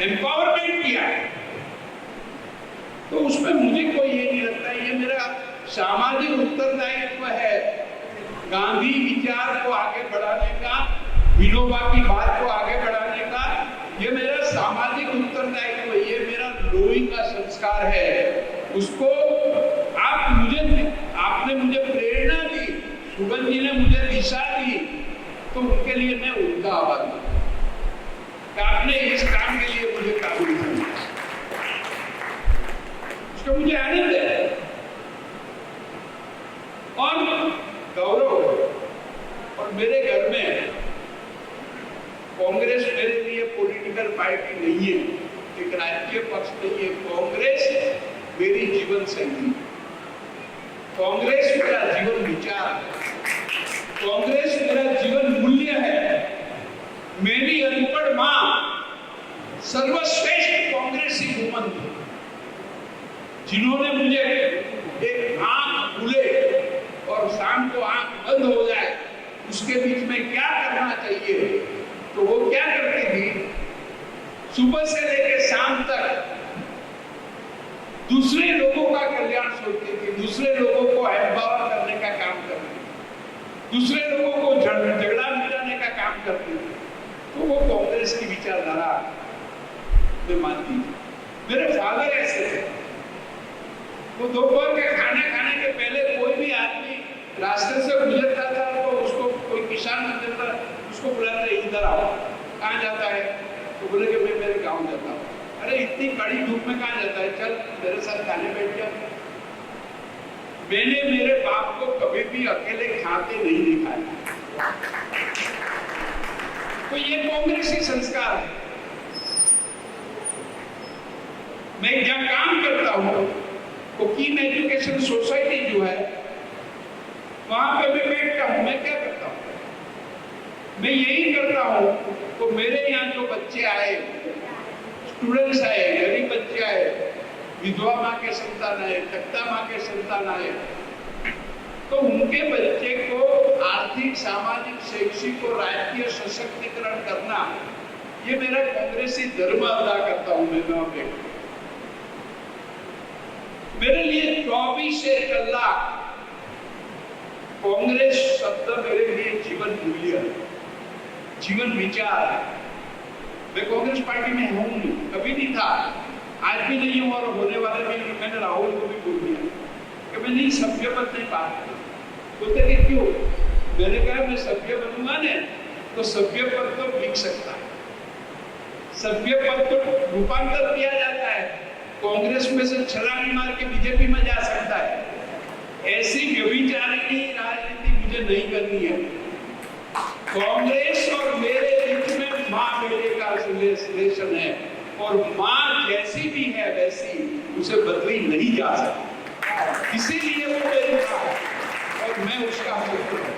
एम्पावरमेंट किया। तो उसमें मुझे कोई ये नहीं लगता, ये मेरा सामाजिक उत्तरदायित्व है गांधी विचार को आगे बढ़ाने का, विनोबा की बात को आगे बढ़ाने का, ये मेरा सामाजिक उत्तरदायित्व, ये मेरा लोही का संस्कार है। उसको आपने मुझे प्रेरणा दी, सुगन जी ने मुझे दिशा दी, तो उनके लिए मैं उनका आभार हूं। आपने इस काम के लिए मुझे काबू किया, उसका मुझे आनंद है और गौरव। और मेरे घर में कांग्रेस मेरे लिए पॉलिटिकल पार्टी नहीं है, एक राजकीय पक्ष नहीं है। कांग्रेस मेरी जीवन शैली, कांग्रेस मेरा जीवन विचार है, कांग्रेस मेरा जीवन मूल्य है। मेरी अनपढ़ मां सर्वश्रेष्ठ कांग्रेसी वुमन थी, जिन्होंने मुझे एक आंख खुले और शाम को आंख बंद हो जाए उसके बीच में क्या करना चाहिए, तो वो क्या करती थी, सुबह से लेकर शाम तक दूसरे लोगों का कल्याण सोचती थी, दूसरे लोगों को एम्पावर करने का काम करती थी, दूसरे लोगों को झगड़ा मिटाने का काम करती थी। तो वो कांग्रेस की विचारधारा में मानती थी। मेरे फादर ऐसे थे, वो दोपहर के खाने खाने के पहले कोई भी आदमी रास्ते से गुजरता था तो उसको कोई किसान मिलता, उसको बुलाते, इधर आओ, कहाँ जाता है? तो बोले कि मैं मेरे गांव जाता हूँ। अरे इतनी कड़ी धूप में कहाँ जाता है, चल मेरे साथ खाने बैठ जा। मैंने मेरे बाप को कभी भी अकेले खाते नहीं देखा है। तो ये कांग्रेसी संस्कार है। मैं जहाँ काम करता हूँ तो कीम एजुकेशन सोसाइटी जो है वहां पे मैं बैठता हूँ। मैं क्या करता हूँ, मैं यही करता हूँ। तो मेरे यहाँ जो बच्चे आए, स्टूडेंट्स आए, गरीब बच्चे आए, विधवा माँ के संतान आए, तख्ता माँ के संतान आए, तो उनके बच्चे को आर्थिक, सामाजिक, शैक्षिक और राजकीय सशक्तिकरण करना, ये मेरा कांग्रेसी धर्म अदा करता हूं मैं वहां पे। मेरे लिए 24 कलाक कांग्रेस शब्द मेरे लिए जीवन मूल्य, जीवन विचार है। मैं कांग्रेस पार्टी में हूं नहीं, कभी नहीं था, आज भी नहीं हूं और होने वाले में। मैंने राहुल को भी बोल दिया कि मैं नहीं, सभ्य पद नहीं बात करता। बोलते कि क्यों? मैंने कहा मैं सभ्य बनूंगा ना तो सभ्य पद तो बिक सकता है, सभ्य पद तो रूपांतर किया जाता है, कांग्रेस में से छलांग मार के बीजेपी में जा सकता है। ऐसी व्यभिचारिणी राजनीति मुझे नहीं करनी है। कांग्रेस और मेरे बीच में माँ बेटे का रिलेशन है और माँ जैसी भी है वैसी उसे बदली नहीं जा सकती, इसीलिए वो मेरी माँ है और मैं उसका पुत्र हूं।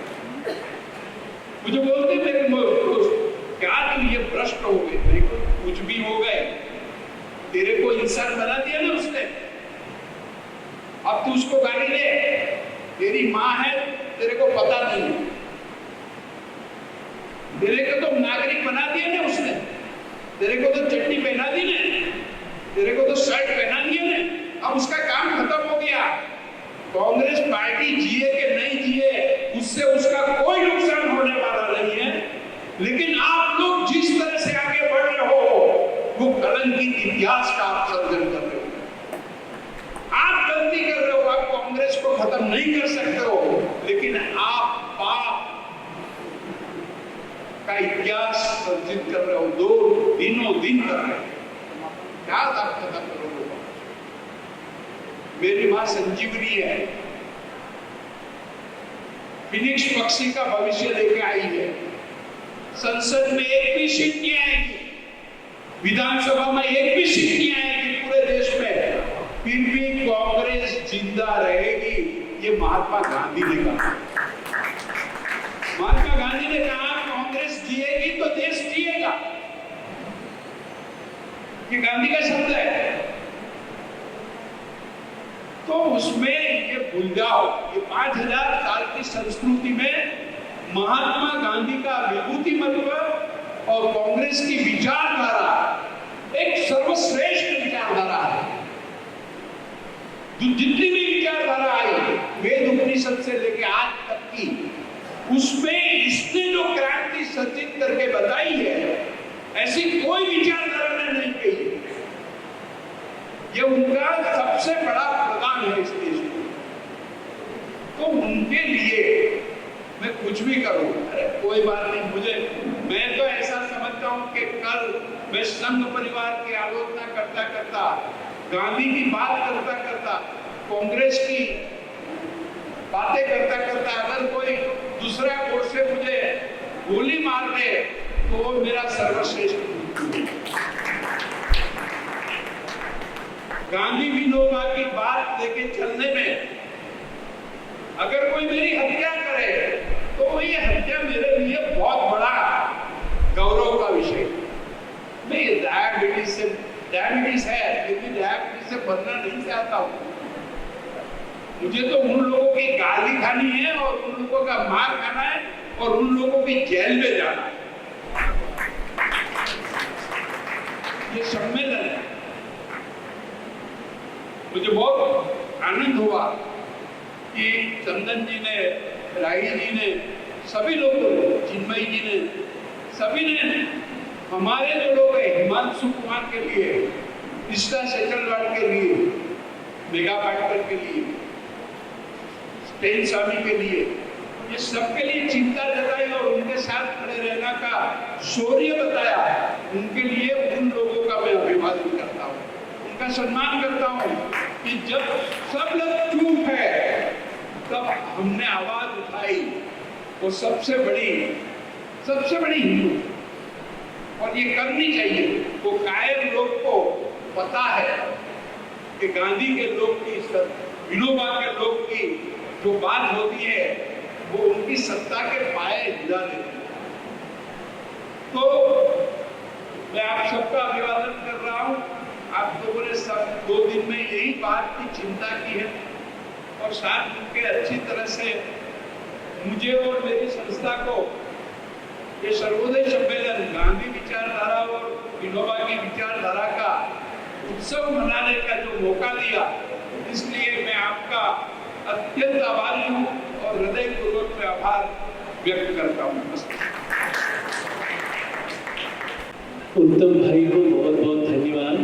मुझे बोलते मेरे दोस्त, क्या तू ये भ्रष्ट हो गए? नहीं, कुछ भी हो गए, तेरे को इंसान बना दिया ना उसने, अब तू उसको गाली दे, तेरी माँ है, तेरे को पता नहीं, तेरे को तो नागरिक बना दिया ना उसने, तेरे को तो चट्टी पहना दी ने, तेरे को तो शर्ट पहना दिया ने, अब उसका काम खत्म हो गया। कांग्रेस पार्टी जिए कि नहीं जिए उससे उसका कोई नुकसान होने वाला नहीं है, लेकिन आप लोग जिस तरह से आगे बढ़ रहे हो वो कलंकित इतिहास का आप सर्जन कर रहे हो। आप गलती कर रहे हो, आप कांग्रेस को खत्म नहीं कर सकते हो, लेकिन आप पाप का इतिहास सर्जित कर रहे हो, दो दिनों दिन कर रहे हो। क्या आप खत्म करोगे? मेरी मां संजीवनी है, फिनिक्स पक्षी का भविष्य लेके आई है। संसद में एक भी सीट नहीं आएगी, विधानसभा में एक भी सीट नहीं आएगी पूरे देश में, फिर भी कांग्रेस जिंदा रहेगी। ये महात्मा गांधी ने कहा। महात्मा गांधी ने कहा कांग्रेस जिएगी तो देश जिएगा। ये गांधी का शब्द है। तो उसमें ये भूल जाओ, ये 5000 साल की संस्कृति में महात्मा गांधी का विभूति महत्व और कांग्रेस की विचारधारा एक सर्वश्रेष्ठ विचारधारा है। जितनी भी विचारधारा आई वेद उपनिषद से लेके आज तक की, उसमें इसने जो क्रांति सचित करके बताई है, ऐसी कोई विचारधारा ने नहीं कही। ये उनका सबसे बड़ा प्रदान है इस देश को। तो उनके लिए मैं कुछ भी करूं, अरे कोई बात नहीं। मैं तो ऐसा समझता हूं कि कल मैं संघ परिवार की आलोचना करता करता, गांधी की बात करता करता, कांग्रेस की बातें करता करता अगर कोई दूसरा ओर से मुझे गोली मार दे तो वो मेरा सर्वश्रेष्ठ। गांधी विनोबा की बात लेके चलने में अगर कोई मेरी हत्या करे तो ये हत्या मेरे लिए बहुत बड़ा गौरव का विषय। मैं डायबिटीज है, लेकिन डायबिटीज से बनना नहीं चाहता हूँ। मुझे तो उन लोगों की गाली खानी है और उन लोगों का मार खाना है और उन लोगों की जेल में जाना है। ये सम्मेलन है। मुझे बहुत आनंद हुआ कि चंदन जी ने, राही जी ने, सभी लोगों ने, चिन्मयी जी ने, सभी ने हमारे जो लोग हैं, हिमांशु कुमार के लिए, कृष्णा शेखरवाल के लिए, मेघा पाटकर के लिए, स्टेन स्वामी के लिए, ये सबके लिए चिंता जताई और उनके साथ खड़े रहना का शौर्य बताया। उनके लिए उन लोगों का मैं अभिवादन करता हूँ, उनका सम्मान करता हूँ कि जब सब लोग चुप है तब हमने आवाज उठाई। वो सबसे बड़ी हिम्मत, और ये करनी चाहिए। वो कायर लोग को पता है कि गांधी के लोग की, विनोबा के लोग की जो बात होती है वो उनकी सत्ता के पाए हिला देती है। तो मैं आप सबका अभिवादन कर रहा हूँ। आप लोगों ने सब 2 दिन में यही बात की चिंता की है और साथ मिलकर अच्छी तरह से मुझे और मेरी संस्था को ये सर्वोदय सम्मेलन गांधी विचारधारा और विनोबा की विचारधारा का उत्सव मनाने का जो मौका दिया, इसलिए मैं आपका अत्यंत आभारी हूँ और हृदयपूर्वक में आभार व्यक्त करता हूँ। उत्तम भाई को बहुत बहुत धन्यवाद।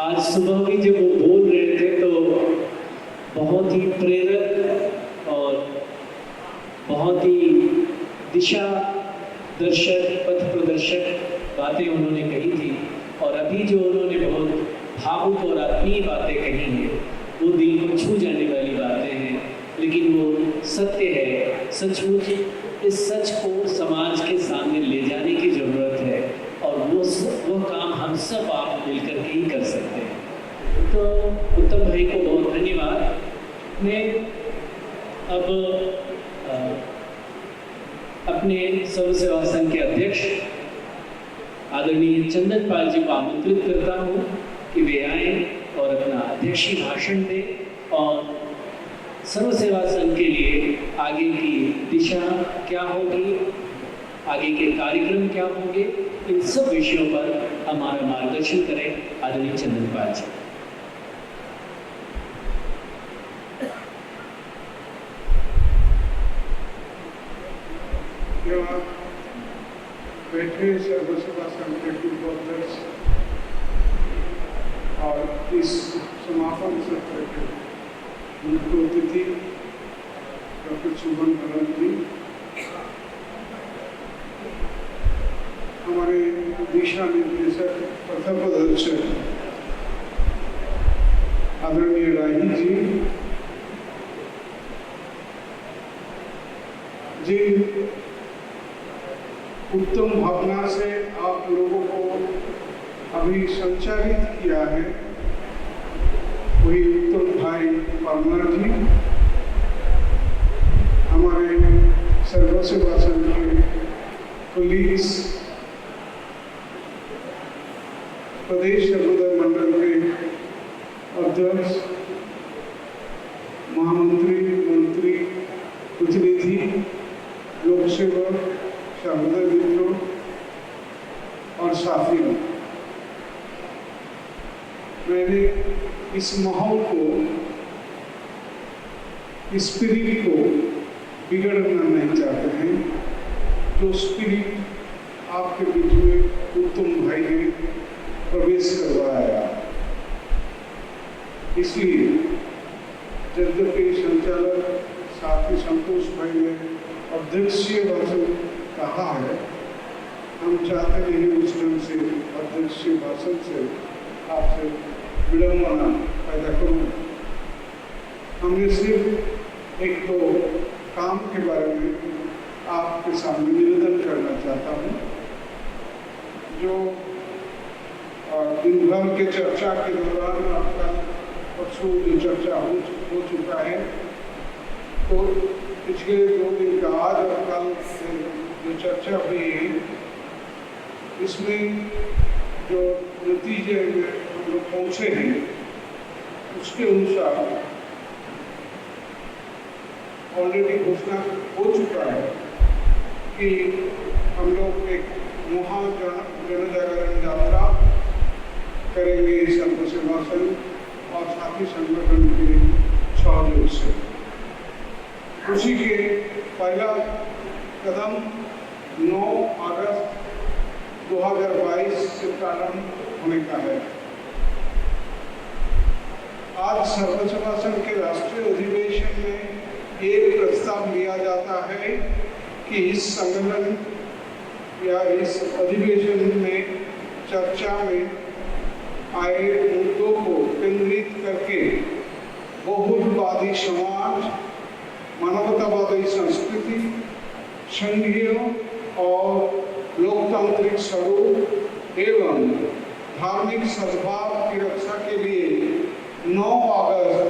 आज सुबह भी जब वो बोल रहे थे तो बहुत ही प्रेरक और बहुत ही दिशा दर्शक, पथ प्रदर्शक बातें उन्होंने कही थी। और अभी जो उन्होंने बहुत भावुक और आत्मीय बातें कही हैं, वो दिल को छू जाने वाली बातें हैं, लेकिन वो सत्य है। सचमुच इस सच को समाज के सामने ले जाने की ज़रूरत है और वो काम हम सब आप मिलकर के ही कर सकते हैं। तो उत्तम भाई को बहुत धन्यवाद। मैं अब अपने सर्व सेवा संघ के अध्यक्ष आदरणीय चंदन पाल जी को आमंत्रित करता हूँ कि वे आएँ और अपना अध्यक्षीय भाषण दें और सर्व सेवा संघ के लिए आगे की दिशा क्या होगी, आगे के कार्यक्रम क्या होंगे, इन सब विषयों पर हमारा मार्गदर्शन करें। आदरणीय चंदन पाल जी। बैठे सर्व सेवा संघ के पूर्व अध्यक्ष और इस समापन सत्र के मुख्य अतिथि डॉक्टर सुमन बरन जी, हमारे दिशा निर्देशक प्रथम प्रदर्शक आदरणीय राही जी, उत्तम भावना से आप लोगों को अभी संचालित किया है, वही उत्तम भाई परमार जी, हमारे सर्व सेवा संघ के पुलिस प्रदेश सर्वोदय मंडल के अध्यक्ष, महामंत्री, मंत्री, प्रतिनिधि, लोक सेवक, सहोदर मित्रों और साथियों, मैंने इस माहौल को, स्पिरिट को बिगड़ना नहीं चाहते हैं। जो स्पिरिट आपके बीच में उत्तम भाई ने प्रवेश करवाया, इसलिए यद्यपि संचालक साथी संतोष भाई ने अध्यक्षीय भाषण कहा है, हम चाहते नहीं उस ढंग से अध्यक्षीय भाषण से आपसे विडंबना पैदा करूँ। हमने सिर्फ एक दो काम के बारे में आपके सामने निवेदन करना चाहता हूँ। जो दिन भर के चर्चा के दौरान आपका परसों जो चर्चा हो चुका है, तो पिछले 2 दिन का आज और कल जो चर्चा हुई है, इसमें जो नतीजे में हम लोग पहुँचे हैं, उसके अनुसार ऑलरेडी घोषणा हो चुका है कि हम लोग एक जन जागरण यात्रा करेंगे सर्व सेवा संघ और साथी संगठन के सहयोग से। उसी के पहला कदम 9 अगस्त 2022 से प्रारंभ होने का है। आज सर्व सेवा संघ के राष्ट्रीय अधिवेशन में एक प्रस्ताव लिया जाता है कि इस सम्मेलन या इस अधिवेशन में चर्चा में आए मुद्दों को केंद्रित करके बहुलवादी समाज, मानवतावादी संस्कृति, संघीय और लोकतांत्रिक स्वरूप एवं धार्मिक सद्भाव की रक्षा के लिए 9 अगस्त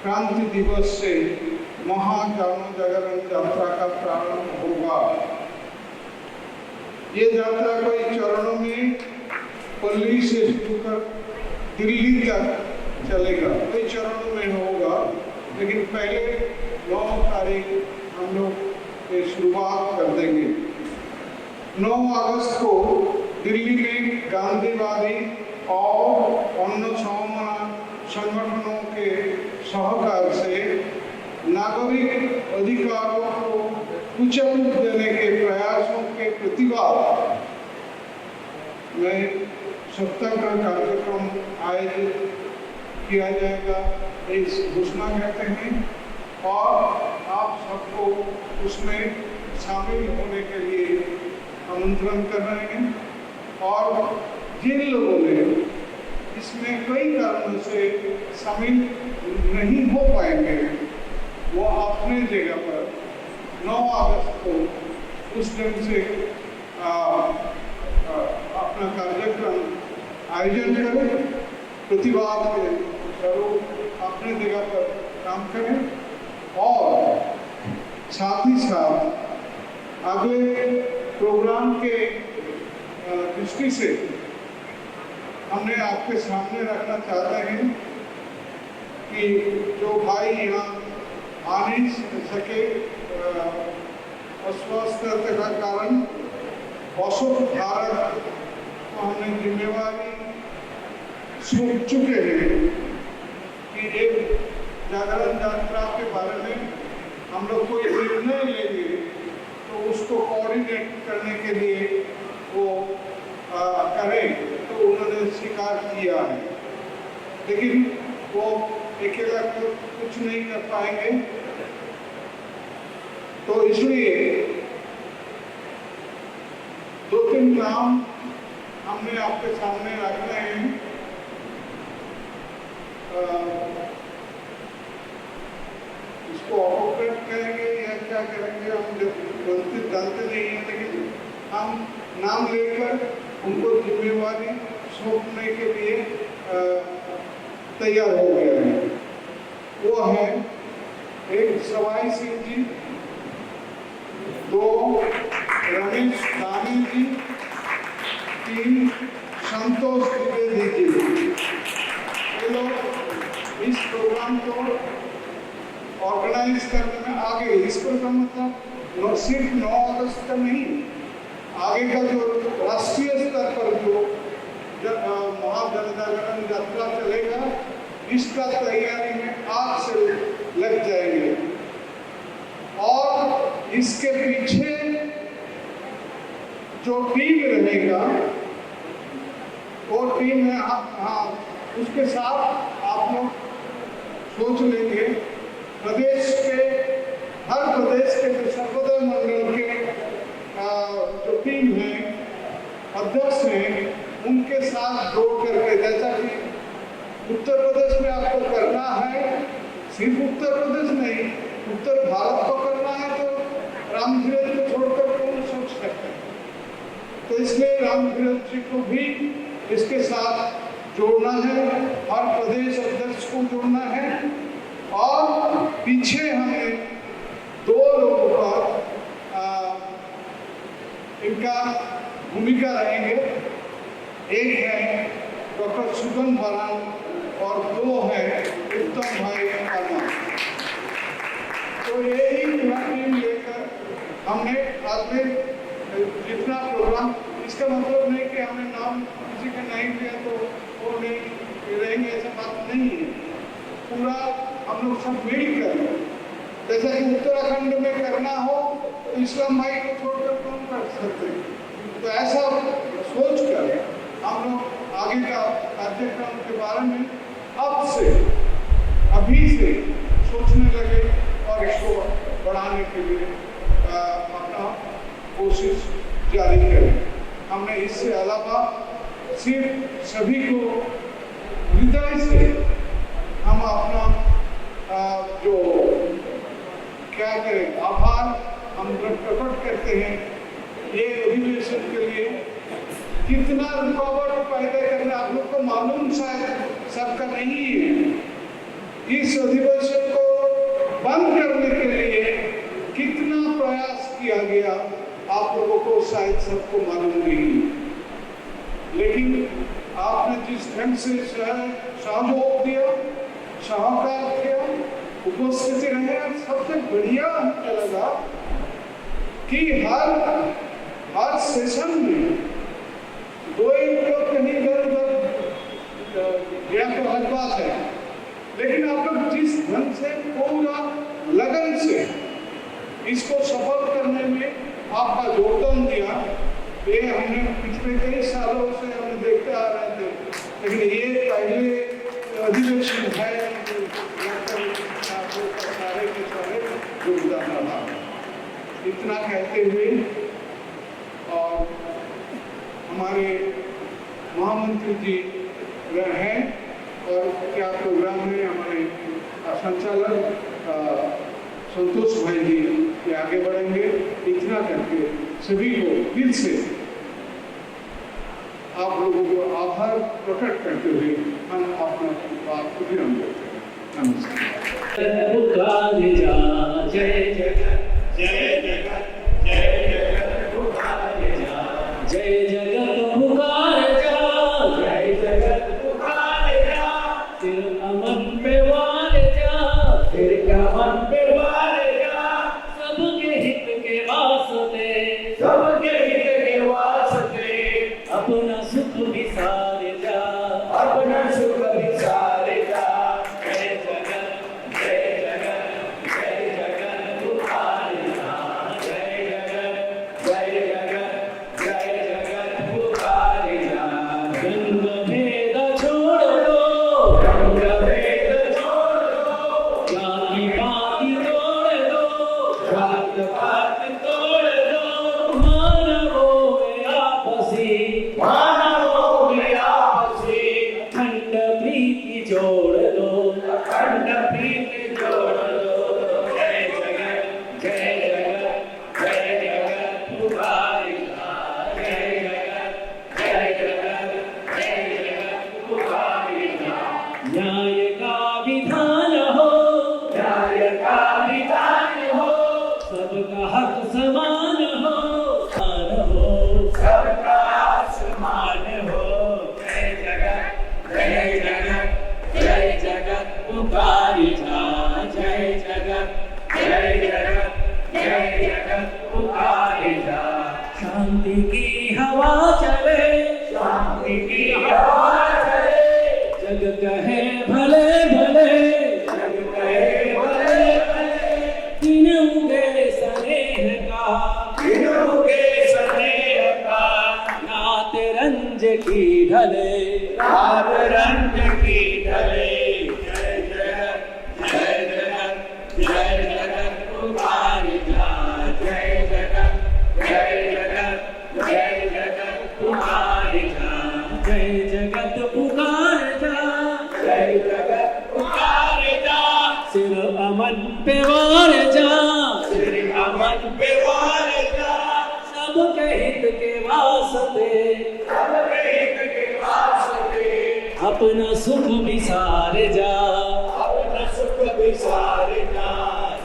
क्रांति दिवस से महाजन जागरण यात्रा का प्रारंभ होगा। ये यात्रा कई चरणों में पल्ली से शुरू कर दिल्ली तक चलेगा, कई चरणों में होगा, लेकिन पहले 9 तारीख हम लोग शुरुआत कर देंगे। 9 अगस्त को दिल्ली में गांधीवादी और अन्य संगठनों के सहकार से नागरिक अधिकारों को कुचल देने के प्रयासों के प्रतिवाद में सप्ताह का कार्यक्रम आयोजित किया जाएगा, इस घोषणा करते हैं और आप सबको उसमें शामिल होने के लिए आमंत्रण कर रहे हैं। और जिन लोगों ने इसमें कई कारणों से शामिल नहीं हो पाएंगे वो अपने जगह पर 9 अगस्त को उस दिन से अपना कार्यक्रम आयोजन करें, प्रतिवाद के स्वरूप अपने जगह पर काम करें। और साथ ही साथ अगले प्रोग्राम के दृष्टि से हमने आपके सामने रखना चाहते हैं कि जो भाई यहाँ आ नहीं सके अस्वस्थता का कारण, औसत भारत को हमने जिम्मेवारी सौंप चुके हैं कि एक जागरण यात्रा के बारे में हम लोग कोई निर्णय लेंगे तो उसको कोऑर्डिनेट करने के लिए वो करें, तो उन्होंने स्वीकार किया है, लेकिन वो अकेला कुछ नहीं कर पाएंगे। तो इसलिए 2-3 नाम हमने आपके सामने रखे हैं। इसको ऑपरेट करेंगे या क्या करेंगे हम जानते नहीं हैं, लेकिन हम नाम लेकर उनको जिम्मेवारी सौंपने के लिए तैयार हो गए हैं। वो है एक सवाई सिंह जी, 2 रमेश दानी जी, 3 संतोष द्विवेदी जी। ये लोग इस प्रोग्राम को ऑर्गेनाइज करने में आगे, इसको का मतलब सिर्फ 9 अगस्त का नहीं, आगे का जो राष्ट्रीय स्तर पर जो महाजनजागरण यात्रा चलेगा, इसका तैयारी में आज से लग जाएंगे। और इसके पीछे जो टीम रहेगा वो टीम है, हाँ उसके साथ आप लोग सोच लेंगे प्रदेश के, हर प्रदेश के जो सर्वोदय मंडल के जो टीम है, अध्यक्ष हैं, उनके साथ जोड़ करके, जैसा कि उत्तर प्रदेश में आपको करना है, सिर्फ उत्तर प्रदेश नहीं उत्तर भारत को करना है, तो राम धीरज को छोड़कर कौन सोच सकते हैं। तो इसलिए राम धीरज जी को भी इसके साथ जोड़ना है, हर प्रदेश अध्यक्ष को जोड़ना है। और पीछे हमें 2 लोगों पर इनका भूमिका रहेंगे, एक है डॉक्टर सुगन बरान और 2 है उत्तम भाई वर्मा। तो यही टीम लेकर हमने आज में जितना प्रोग्राम, इसका मतलब नहीं कि हमने नाम किसी का नहीं लिया तो वो नहीं रहेंगे, ऐसा बात नहीं है। पूरा हम लोग सब मिलकर, जैसा कि उत्तराखंड में करना हो तो इस्लाम भाई को छोड़कर कौन कर सकते हैं। तो ऐसा सोच कर हम लोग आगे का कार्यक्रम के बारे में अभी से सोचने लगे और इसको बढ़ाने के लिए अपना कोशिश जारी करें। हमने इससे अलावा सिर्फ सभी को हृदय से हम अपना जो क्या करें आभार हम प्रकट करते हैं। ये अधिवेशन के लिए कितना रुकावट पैदा करना आप लोग को मालूम शायद सबका नहीं है। इस अधिवेशन को बंद करने के लिए कितना प्रयास किया गया आप लोगों को शायद सबको मालूम नहीं, लेकिन आपने जिस ढंग से सहयोग दिया, सहकार किया, उपस्थिति रहे, सबसे बढ़िया हमको लगा कि हर हर सेशन में दो एक तो कहीं इधर उधर गया तो हर बात है, लेकिन आप लोग जिस ढंग से पूरा लगन से इसको सफल करने में आपका योगदान दिया, ये हमने पिछले कई सालों से हमने देखते आ रहे थे, लेकिन ये पहले अधिवेशन है सारे के सारे योगदान रहा। इतना कहते हुए और हमारे महामंत्री जी हैं और क्या प्रोग्राम में हमारे संचालक संतोष भाई जी ये आगे बढ़ेंगे। इतना करके सभी को दिल से आप लोगों को आभार प्रकट करते हुए हम अपना बात को विराम देते हैं। नमस्कार। पुकारे जा जय जगत जय जगत जय जगत पुकारे जा जय जगत पुकारे जा जय जगत पुकारे जा फिर अमन पे वारे जा फिर अमन पे वारे जा सबके हित के वास्ते सबके हित के वास्ते अपना सुख विसारे जा अपना सुख विसारे जा जय जगत जय जगत जय जगत पुकारे जा जय जगत जय जगत जय जगत पुकारे जा रंग भेद छोड़ दो रंग भेद छोड़ दो जाति पाति तोड़ दो जात पात तोड़ दो मानवों में आपसी मानवों में आपसी अखंड प्रीति जोड़ दो अखंड प्रीति जोड़ दो जय जगत जय जगत जय जगत पुकारे जा जय जगत जय जगत जय जगत पुकारे जा न्याय का विधान हो न्याय का विधान हो सबका हक समान हो सबका आसमान हो जय जगत जय जगत जय जगत पुकारे जा जय जगत जय जगत जय जगत पुकारे जा शांति की हवा चले शांति की हवा चले जग कहे भले भले जग कहे भले भले तीनों के स्नेह का तीनों के स्नेह का नात रंज की ढले नात रंज की ढले जय जगत जय जगत जय जगत पुकारे जा जय जगत जय जगत जय जगत पुकारे जा जय जगत पुकारे जा जय जगत पुकारे जा सिर अमन पे वार जा सिर अमन पे वार जा सबके हित के वास्ते सबके हित के वास्ते अपना सुख विसारे जा अपना सुख विसारे जा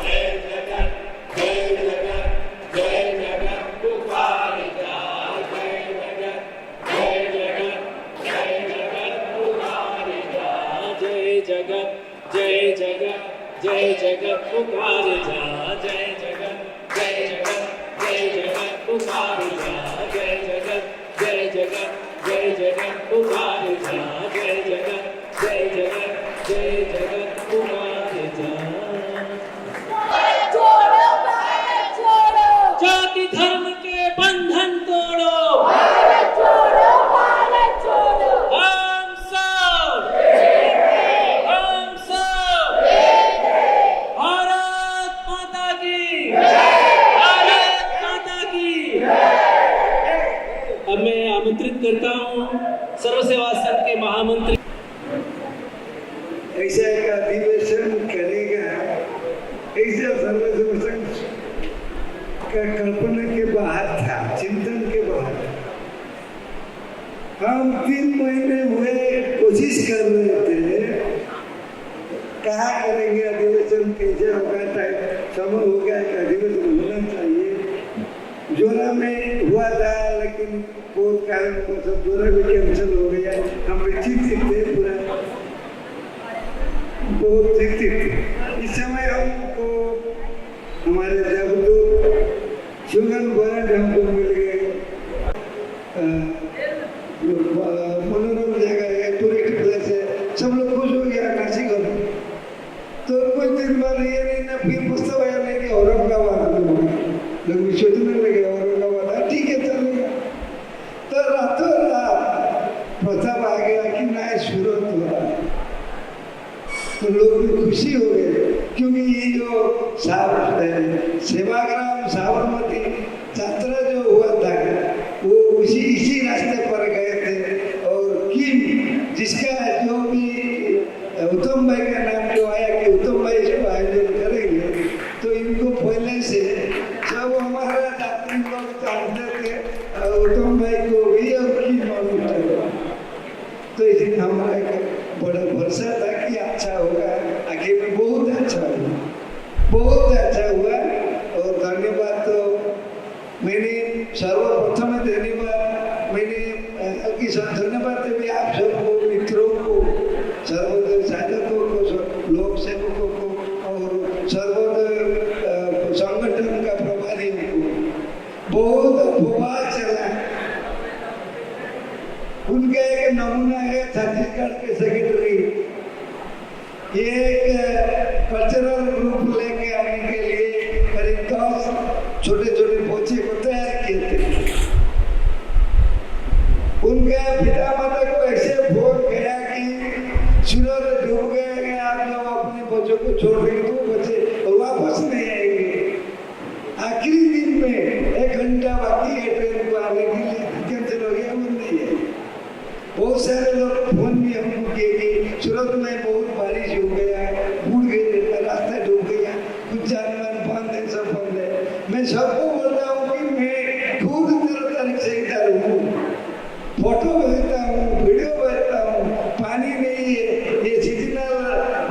जय जगत जय जगत जय जगत पुकारे जा जय जगत जय जगत जय जगत पुकारे जा जय जगत जय जगत जय जगत पुकारे जा जय जगत जय जगत जय जगत पुकारे जा जय जगत जय जगत जय जगत पुकारे जा जय जगत जय जगत जय जगत पुकारे जा जाति धर्म के बंधन तोड़ो हम सब भारत माता की भारत माता की। अब मैं आमंत्रित करता हूँ सर्व सेवा संघ के महामंत्री। ऐसा एक अधिवेशन करेगा, ऐसा सर्व सेवा संघ का कल्पना के बाहर था, चिंतन के बाहर था। हम 3 महीने हुए कोशिश कर रहे थे, कहाँ करेंगे अधिवेशन, कैसे होगा, टाइम समय हो गया कि अधिवेशन होना चाहिए। जोरा में हुआ था, लेकिन बहुत कारण सब जोरा भी कैंसिल हो गया। हम चिंतित थे, पूरा बहुत चिंतित थे। इस समय हमको हमारे देवदूत सुगन बरट हमको मिल गए। तुम्हारे ये नहीं ना फिर पुस्तक आया नहीं कि औरंगाबाद लोग सोचने लगे औरंगाबाद ठीक है चलेगा। तो रातों रात प्रताप आ गया कि ना सूरत हो रहा, तो लोग भी खुशी हो गए क्योंकि ये जो सेवाग्राम साबरमती यात्रा जो हुआ था वो इसी रास्ते पर गए थे। और किम जिसका जो भी उत्तम भाई का नाम जो आया कि उत्तम भाई इसको आयोजन करेंगे, तो इनको पहले से जब हमारा यात्री लोग जानते थे उत्तम भाई को भी और किम मालूम था, तो इसलिए हमारा बड़ा भरोसा था कि अच्छा होगा, आगे में बहुत अच्छा हुआ, बहुत अच्छा हुआ। और धन्यवाद तो मैंने सर्वप्रथम धन्यवाद धन्यवाद भी आप सबको, मित्रों को, सर्वोदय साधकों को, लोक सेवकों को और सर्वोदय संगठन का प्रभारियों को। बहुत उपवास चला। उनका एक नमूना है छत्तीसगढ़ के सेक्रेटरी, ये एक कल्चरल ग्रुप लेके आने के लिए करीब 10 छोटे छोटे पोचे को तैयार किए थे। उनके पिता माता को ऐसे फोन गया कि सूरत डूब गए, आप लोग अपने बच्चों को छोड़ देंगे तो बच्चे वापस नहीं आएंगे। आखिरी दिन में 1 घंटा बाकी है ट्रेन को आने के लिए, कैंसिल हो गया, वो नहीं है। बहुत सारे लोग फोन भी हमको किए कि सूरत में बहुत बारिश हो गया, बूढ़ गए, रास्ता डूब गया, कुछ जानवर बंद है, सब बंद है। मैं सबको बोल रहा हूँ कि मैं खुद 13 तारीख से इधर हूँ, फोटो भेजता हूँ, वीडियो भेजता हूँ। पानी नहीं है, ये सीजनल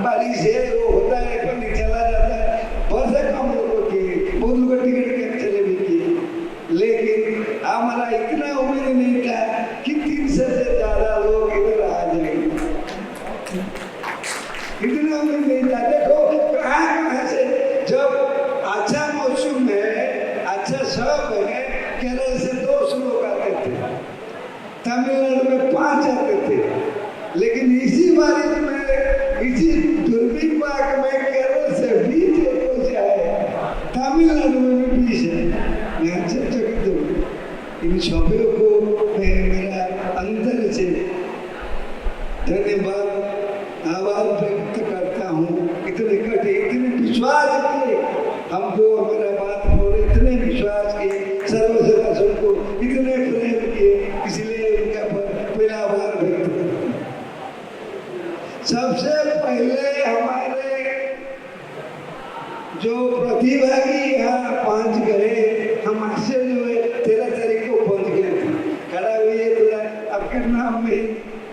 बारिश है, वो होता है पानी चला जाता है। बहुत कम लोगों के, बहुत लोग टिकट कैंसिल भी किए, लेकिन हमारा इतना उम्मीद नहीं था कि 300 से ज्यादा लोग इधर आ जाएंगे। इतना उम्मीद नहीं था। देखो कहाँ से जब अच्छा मौसम है, अच्छा सब है, केरल से 200 लोग आते थे, तमिलनाडु में 5 आते थे, लेकिन इसी बारिश में, इसी दुर्भिपाक में केरल से 20 लोग से आए, तमिलनाडु में भी 20 है। मैं चकित हूँ। इन सभी को मैं मेरा अंदर से धन्यवाद आभार व्यक्त करता हूँ। इतने कटे, इतने विश्वास किए हमको, हमारा बात पर इतने विश्वास किए, सर्वसदा सबको इतने प्रेम किए, इसलिए उनका पहला आभार व्यक्त करता हूँ। सबसे पहले हमारे जो प्रतिभागी यहाँ पहुँच गए, हमारे से जो है 13 तारीख को पहुँच गए थे, खड़ा हुए थोड़ा आपके नाम में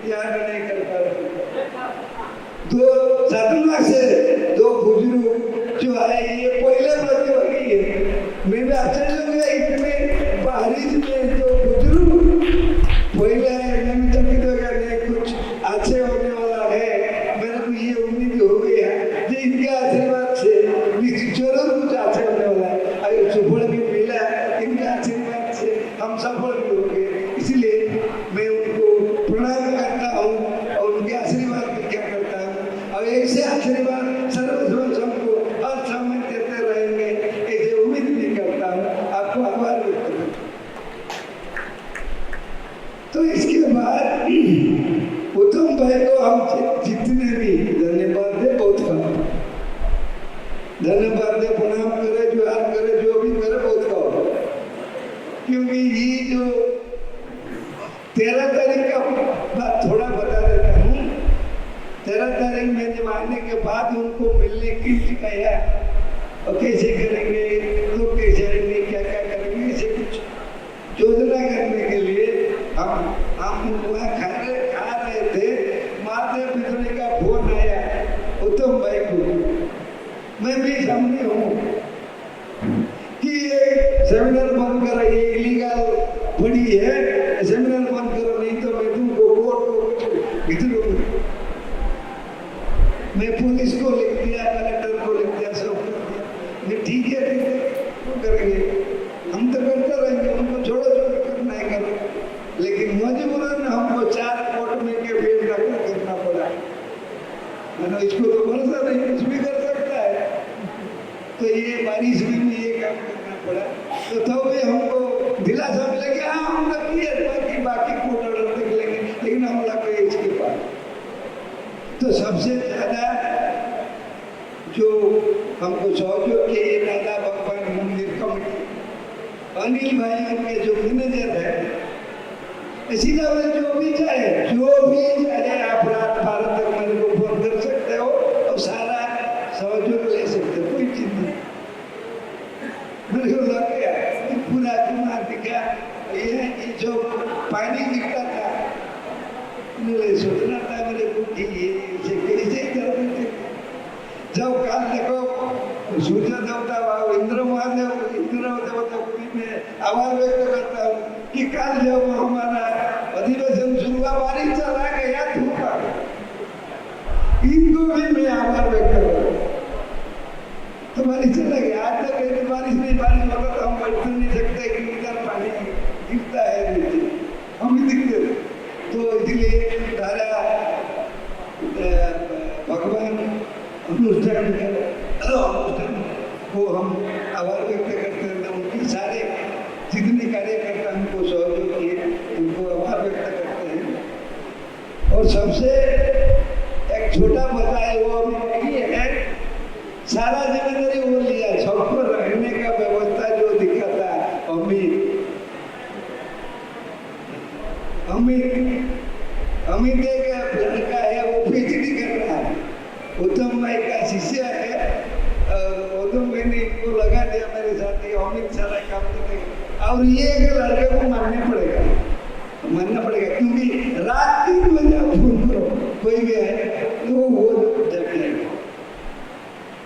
याद नहीं कर पा रहे। 2 सतना से 2 बुजुर्ग जो आए, ये पहले प्रतिभागी है। मैं भी आश्चर्य हो गया, इतने बारिश में 2 बुजुर्ग पहले, मैं चकित हो गया, नहीं कुछ अच्छे होने वाला है। मेरे को ये उम्मीद हो गई है कि इनके आशीर्वाद से जरूर कुछ अच्छे होने वाला है। अगर सफल भी मिला इनके आशीर्वाद से, हम सफल भी हो गए। इसलिए मैं उनको प्रणाम करता हूँ और उनके आशीर्वाद की क्या करता हूँ। और ऐसे आशीर्वाद सर्वस्व सबको हर समय देते रहेंगे, ऐसे उम्मीद भी करता हूँ। आपको आभार व्यक्त करता हूँ। तो इसके बाद उत्तम भाई को हम जितने भी धन्यवाद दे, बहुत कम धन्यवाद दे, प्रणाम करे, जुहार करे, जो भी करे, बहुत कम। क्योंकि ये जो 13 तारीख का बात थोड़ा बता देता हूँ। 13 तारीख में जब आने के बाद उनको मिलने की कहा, और कैसे करेंगे, लोग कैसे करेंगे, क्या क्या करेंगे, ऐसे कुछ योजना करने के लिए हम वहाँ खा रहे थे। माता पिता का फोन आया उत्तम भाई को, मैं भी सामने हूँ कि ये सेमिनार बंद करो, ये इलीगल पड़ी है, सेमिनार बंद करो, नहीं तो मैं तुमको कोर्ट को भिजूंगा। मैं पुलिस को लिख दिया, कलेक्टर को लिख दिया, सब कर दिया। मैं ठीक है वो करेंगे, हम तो करते रहेंगे, उनको छोड़ो जो करना है करो। लेकिन मजबूरन हमको 4 कोर्ट में के फिर दाखिल करना पड़ा। मैंने इसको तो भरोसा नहीं, कुछ भी कर सकता है। तो ये बारिश में भी ये काम करना पड़ा। तो भी हमको दिलासा मिला कि हाँ हम लोग किए, बाकी कोर्ट ऑर्डर देख लेंगे, लेकिन हम लोग गए इसके पास। तो सबसे ज्यादा जो हमको सहयोग किए दादा भगवान मंदिर कमेटी, अनिल भाई उनके जो मैनेजर है, सीधा जो भी चाहे आप रात 12 तक मेरे को फोन कर सकते हो और सारा सहयोग ले सकते हो, कोई चीज नहीं। मेरे को लग गया पूरा तुम्हारा दिखा ये जो पानी दिखता था, मुझे सोचना था मेरे को कि ये कैसे कर जब काल देखो सूर्य देवता इंद्र देवता में आभार व्यक्त करता हूँ कि काल जब हमारा अधिवेशन शुरू हुआ, बारिश चला गया धूपा, इनको भी मैं आभार व्यक्त करूँ। तो बारिश चला गया, आज तक ऐसी बारिश होता तो हम बैठ नहीं सकते कि इधर पानी गिरता है नीचे, हम भी दिखते थे। तो इसलिए तारा भगवान अनुष्ठान को हम आभार व्यक्त करते हैं। उनकी सारे जितने कार्यकर्ता हमको सहयोग किए उनको आभार व्यक्त करते हैं। और सबसे एक छोटा बच्चा है वो अभी है, सारा जिम्मेदारी वो लिया, सबको रहने का व्यवस्था जो दिखाता है। अमित एक लड़का है, वो पीएचडी कर रहा है, उत्तम भाई का शिष्य है। उत्तम भाई ने इनको लगा दिया मेरे साथ, अमित सारा काम करेगा और ये एक लड़के को मानना पड़ेगा क्योंकि रात 3 बजे आप फोन करो कोई भी है तो वो जग जाएगा।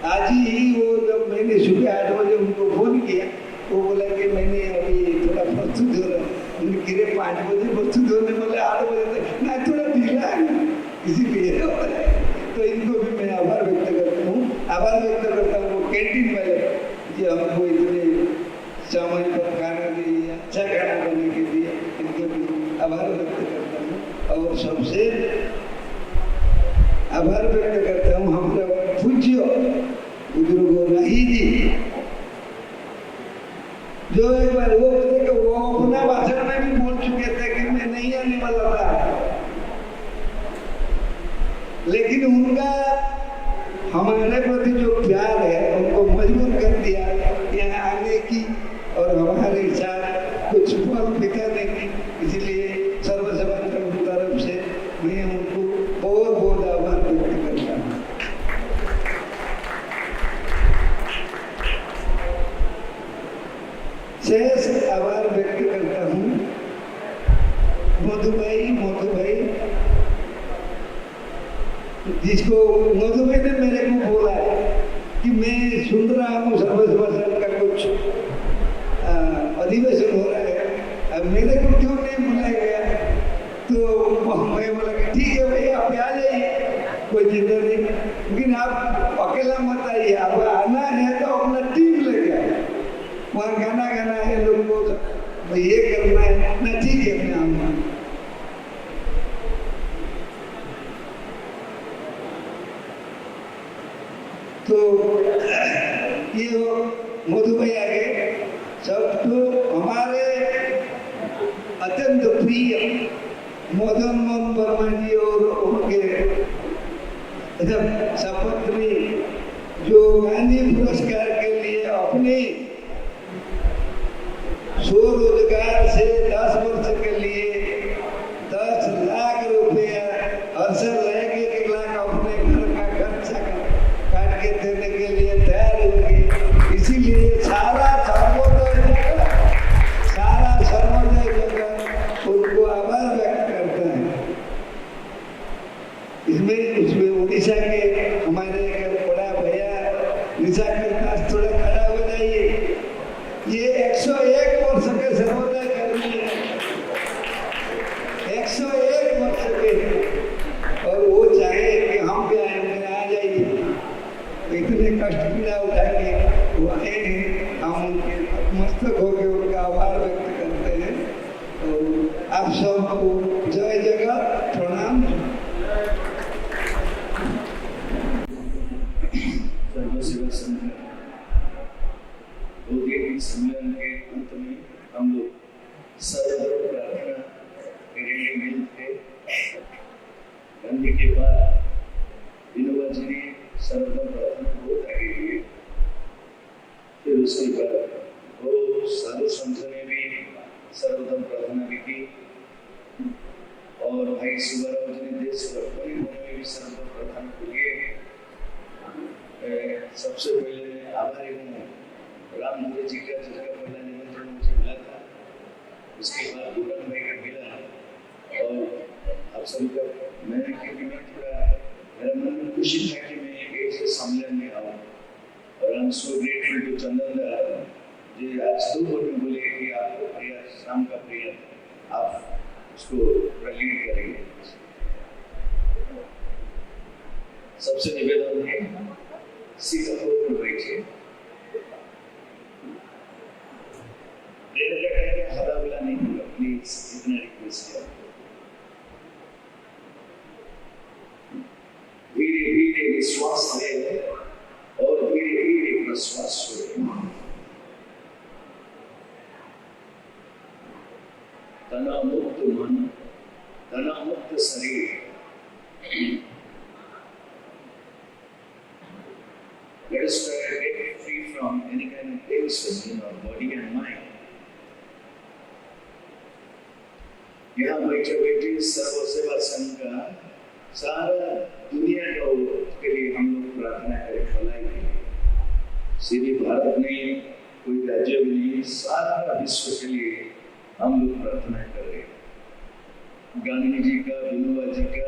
आज ही वो जब मैंने सुबह 8 बजे उनको फोन किया, वो बोला कि मैंने अभी थोड़ा प्रस्तुत हो रहा है, गिरे 5 बजे प्रस्तुत होने बोले 8 बजे तक ना, थोड़ा ढीला है इसीलिए। तो इनको भी मैं आभार व्यक्त करता हूँ। वो कैंटीन वाले जो हमको इतने समय पर खाना दिए, अच्छा खाना बने के लिए, इनको भी आभार व्यक्त करता हूँ। और सबसे आभार व्यक्त करता हूँ हमारा पूज्य बुजुर्ग राही जी, जो एक बार वो अपना भाषण में भी बोल चुके थे कि मैं नहीं आने वाला था, लेकिन उनका हमारे प्रति जो प्यार है उनको मजबूर कर दिया यहाँ आने की और हमारे साथ कुछ पल बिताने की। इसलिए सर्वसभा की तरफ से मैं उनको बहुत बहुत आभार व्यक्त करता हूँ। शेष आभार व्यक्त करता हूँ मधु भाई जिसको मधु भाई ने मेरे को बोला कि मैं सुन रहा हूँ सर्वसभा का कुछ अधिवेशन हो रहा है, अब मेरे को क्यों नहीं बुलाया गया? तो मैं बोला कि ठीक है भाई आप आ जाइए, कोई चिंता नहीं, लेकिन आप अकेला मत आइए, आप आना है तो अपना टीम लेके आए, वहाँ गाना है, लोगों को ये करना है ना, ठीक है मैं आऊँगा। तो ये मधु भाई आ गए, सब तो हमारे अत्यंत प्रिय मदन मोहन वर्मा जी और उनके सपत्नी जो गांधी पुरस्कार के लिए अपने स्वरोजगार से 10 वर्ष के लिए 10 लाख रुपया हर साल 1 लाख अपने घर का खर्चा काट के देने के लिए तैयार होंगे। इसीलिए सारा सर्वोदय जगत उनको आभार व्यक्त करता है। उसमें उड़ीसा के हमारे बड़ा भैया निशाकर दास थोड़ा खड़ा हो जाइए, ये 101 वर्ष के सर्वोदय कर्मी है, 101 वर्ष के, और वो चाहे कि हम भी आ जाइए, इतने कष्ट पीड़ा उठाएंगे, वो आए हैं, हम उनके मस्तक होकर उनका आभार व्यक्त करते हैं। तो आप सबको जय जगत प्रणाम। सर्वसेवा संघ 2 दिन की सम्मेलन के अंत में हम लोग सर्वधर्म प्रार्थना के लिए मिले थे। गांधी के बाद विनोबा जी ने सर्वधर्म प्रार्थना बहुत आगे लिए। फिर उसके बाद बहुत साधु संतों ने भी सर्वधर्म प्रार्थना भी की और भाई सुब्बाराव जी ने देश के कोने कोने में भी सर्वधर्म प्रार्थना के लिए। सबसे पहले मैं आभारी हूँ रामधुरे जी का, जिसका पहला निमंत्रण मुझे मिला था। उसके बाद भूटान भाई का मिला और आप सबका मैंने, क्योंकि मैं थोड़ा मेरा मन में खुशी था कि मैं एक ऐसे सम्मेलन में आऊँ और I am so grateful to Chandan da ji आज 2 वर्ड में बोले कि आपको प्रेयर, शाम का प्रेयर आप उसको लीड करेंगे। सबसे निवेदन है सीधा होकर बैठिए। प्रेयर का टाइम हदा बुला नहीं होगा, प्लीज इतना रिक्वेस्ट है। धीरे धीरे विश्वास ले और धीरे धीरे प्रश्वास छोड़े। तनाव मुक्त मन, तनाव मुक्त शरीर। Let us try to get free from any kind of tension in our body and mind. यहाँ बैठे बैठे सर्व सेवा संघ का सारा दुनिया के लिए हम लोग प्रार्थना करें, भलाई के लिए। सिर्फ भारत नहीं, कोई राज्य भी नहीं, सारा विश्व के लिए हम लोग प्रार्थना कर रहे हैं। गांधी जी का, विनोबा जी का,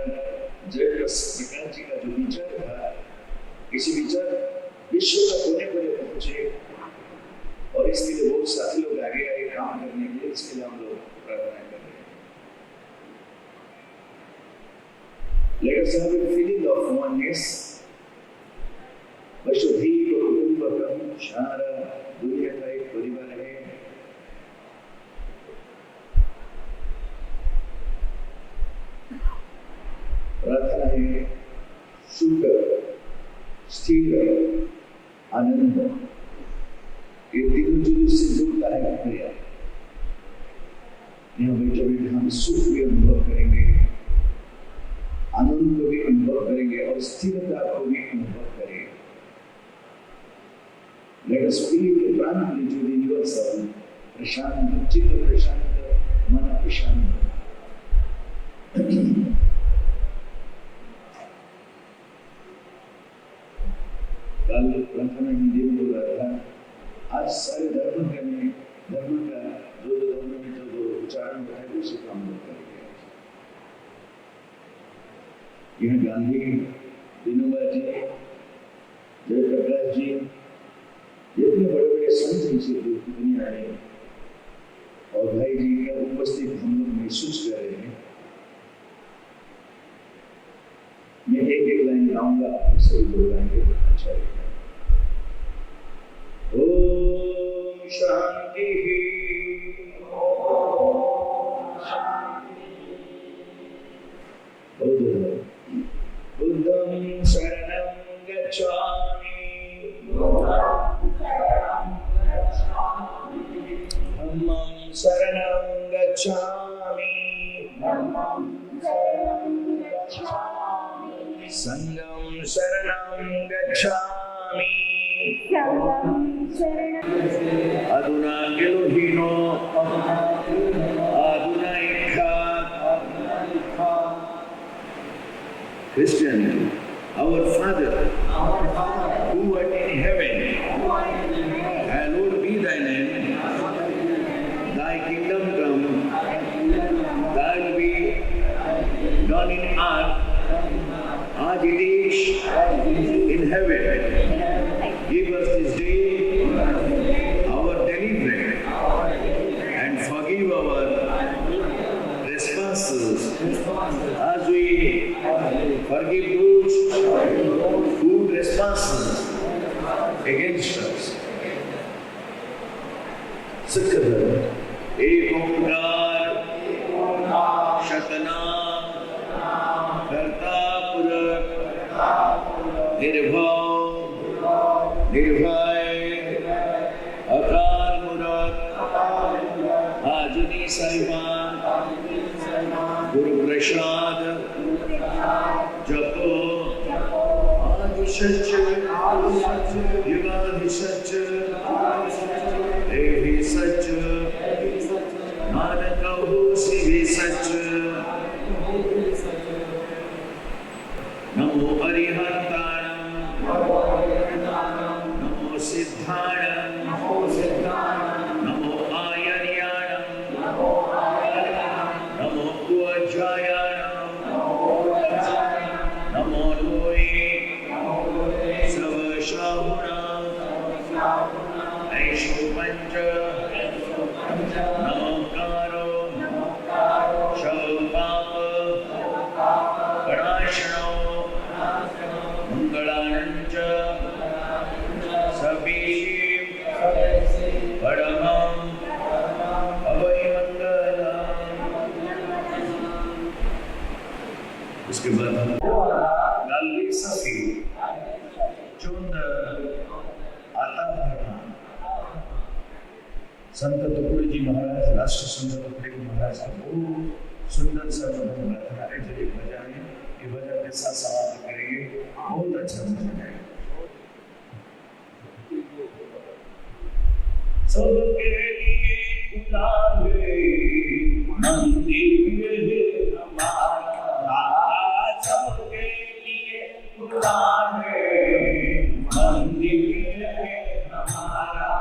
जयप्रकाश जी का जो विचार था, इसी विचार विश्व का कोने कोने पहुंचे और इसके लिए बहुत साथी लोग आगे आए काम करने के लिए। इसके लिए हम लोग प्रार्थना कर रहे हैं। Let us have a feeling of oneness. वसुधैव कुटुंबकम, सारा दुनिया का एक परिवार है। प्रार्थना है सुख, स्थिर, आनंद। ये तीनों चीजों से जुड़ता है प्रेयर। यहाँ बैठे बैठे हम सुख भी अनुभव करेंगे, आनंद को भी अनुभव करेंगे और स्थिरता को भी अनुभव करेंगे। Let us feel the tranquility universal, प्रशांत चित्त, प्रशांत मन, प्रशांत। कल प्रार्थना हिंदी में बोला था। आज सारे धर्म का जो धर्म में जो उच्चारण होता है उसी को हम लोग करेंगे। यह गांधी, विनोबा जी, जयप्रकाश जी, जितने बड़े बड़े संत इसी दुनिया में और भाई जी का उपस्थित हम लोग महसूस कर रहे हैं। मैं एक लाइन गाऊंगा, आप सभी दोहराएंगे, अच्छा लगेगा। ओम शांति। बुद्धं शरणं गच्छामि, धम्मं शरणं गच्छामि, संघं शरणं गच्छामि। अधुना गिलोहीनो अधुना Christianity, our Father, who art in heaven, hallowed be thy name, thy kingdom come, thy will be done in earth as it is in heaven. Give us this day our daily bread and forgive our trespasses as we forgive those who trespass against us. Sikh एक ओंकार शतनाम करता पुरख निर्भय निर्भय साहिबान गुरु प्रसाद जपो आदि सच युगादि सच एहि सच नानक होसि भी सच। नमो अरिहंताणं नमो सिद्धाणं नमो आयर्याणं नमो उज्जायाणं नमो लोये सर्वशाहुणां ऐषो पंच नमोकारो शवपाप गणाशनो मंगलानंच सबीशीं परमं अभयमंगलम्। उसके बाद गाली सफी चुंद आता भरना संत तुकडोजी महाराज राष्ट्र संत तुकडोजी महाराज का बहुत सुंदर सा भजन गाया है। जो एक भजन है ये भजन के साथ समाप्त करेंगे। बहुत अच्छा भजन है। सबके लिए गुलाबे मंदिर है हमारा, सबके लिए गुलाबे मंदिर है हमारा।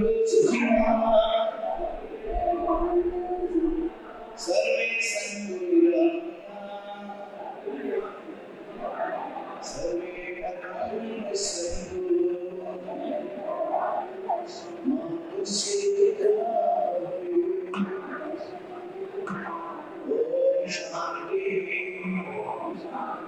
भवन्तु सुखिनः सर्वे सन्तु निरामयाः सर्वे भद्राणि पश्यन्तु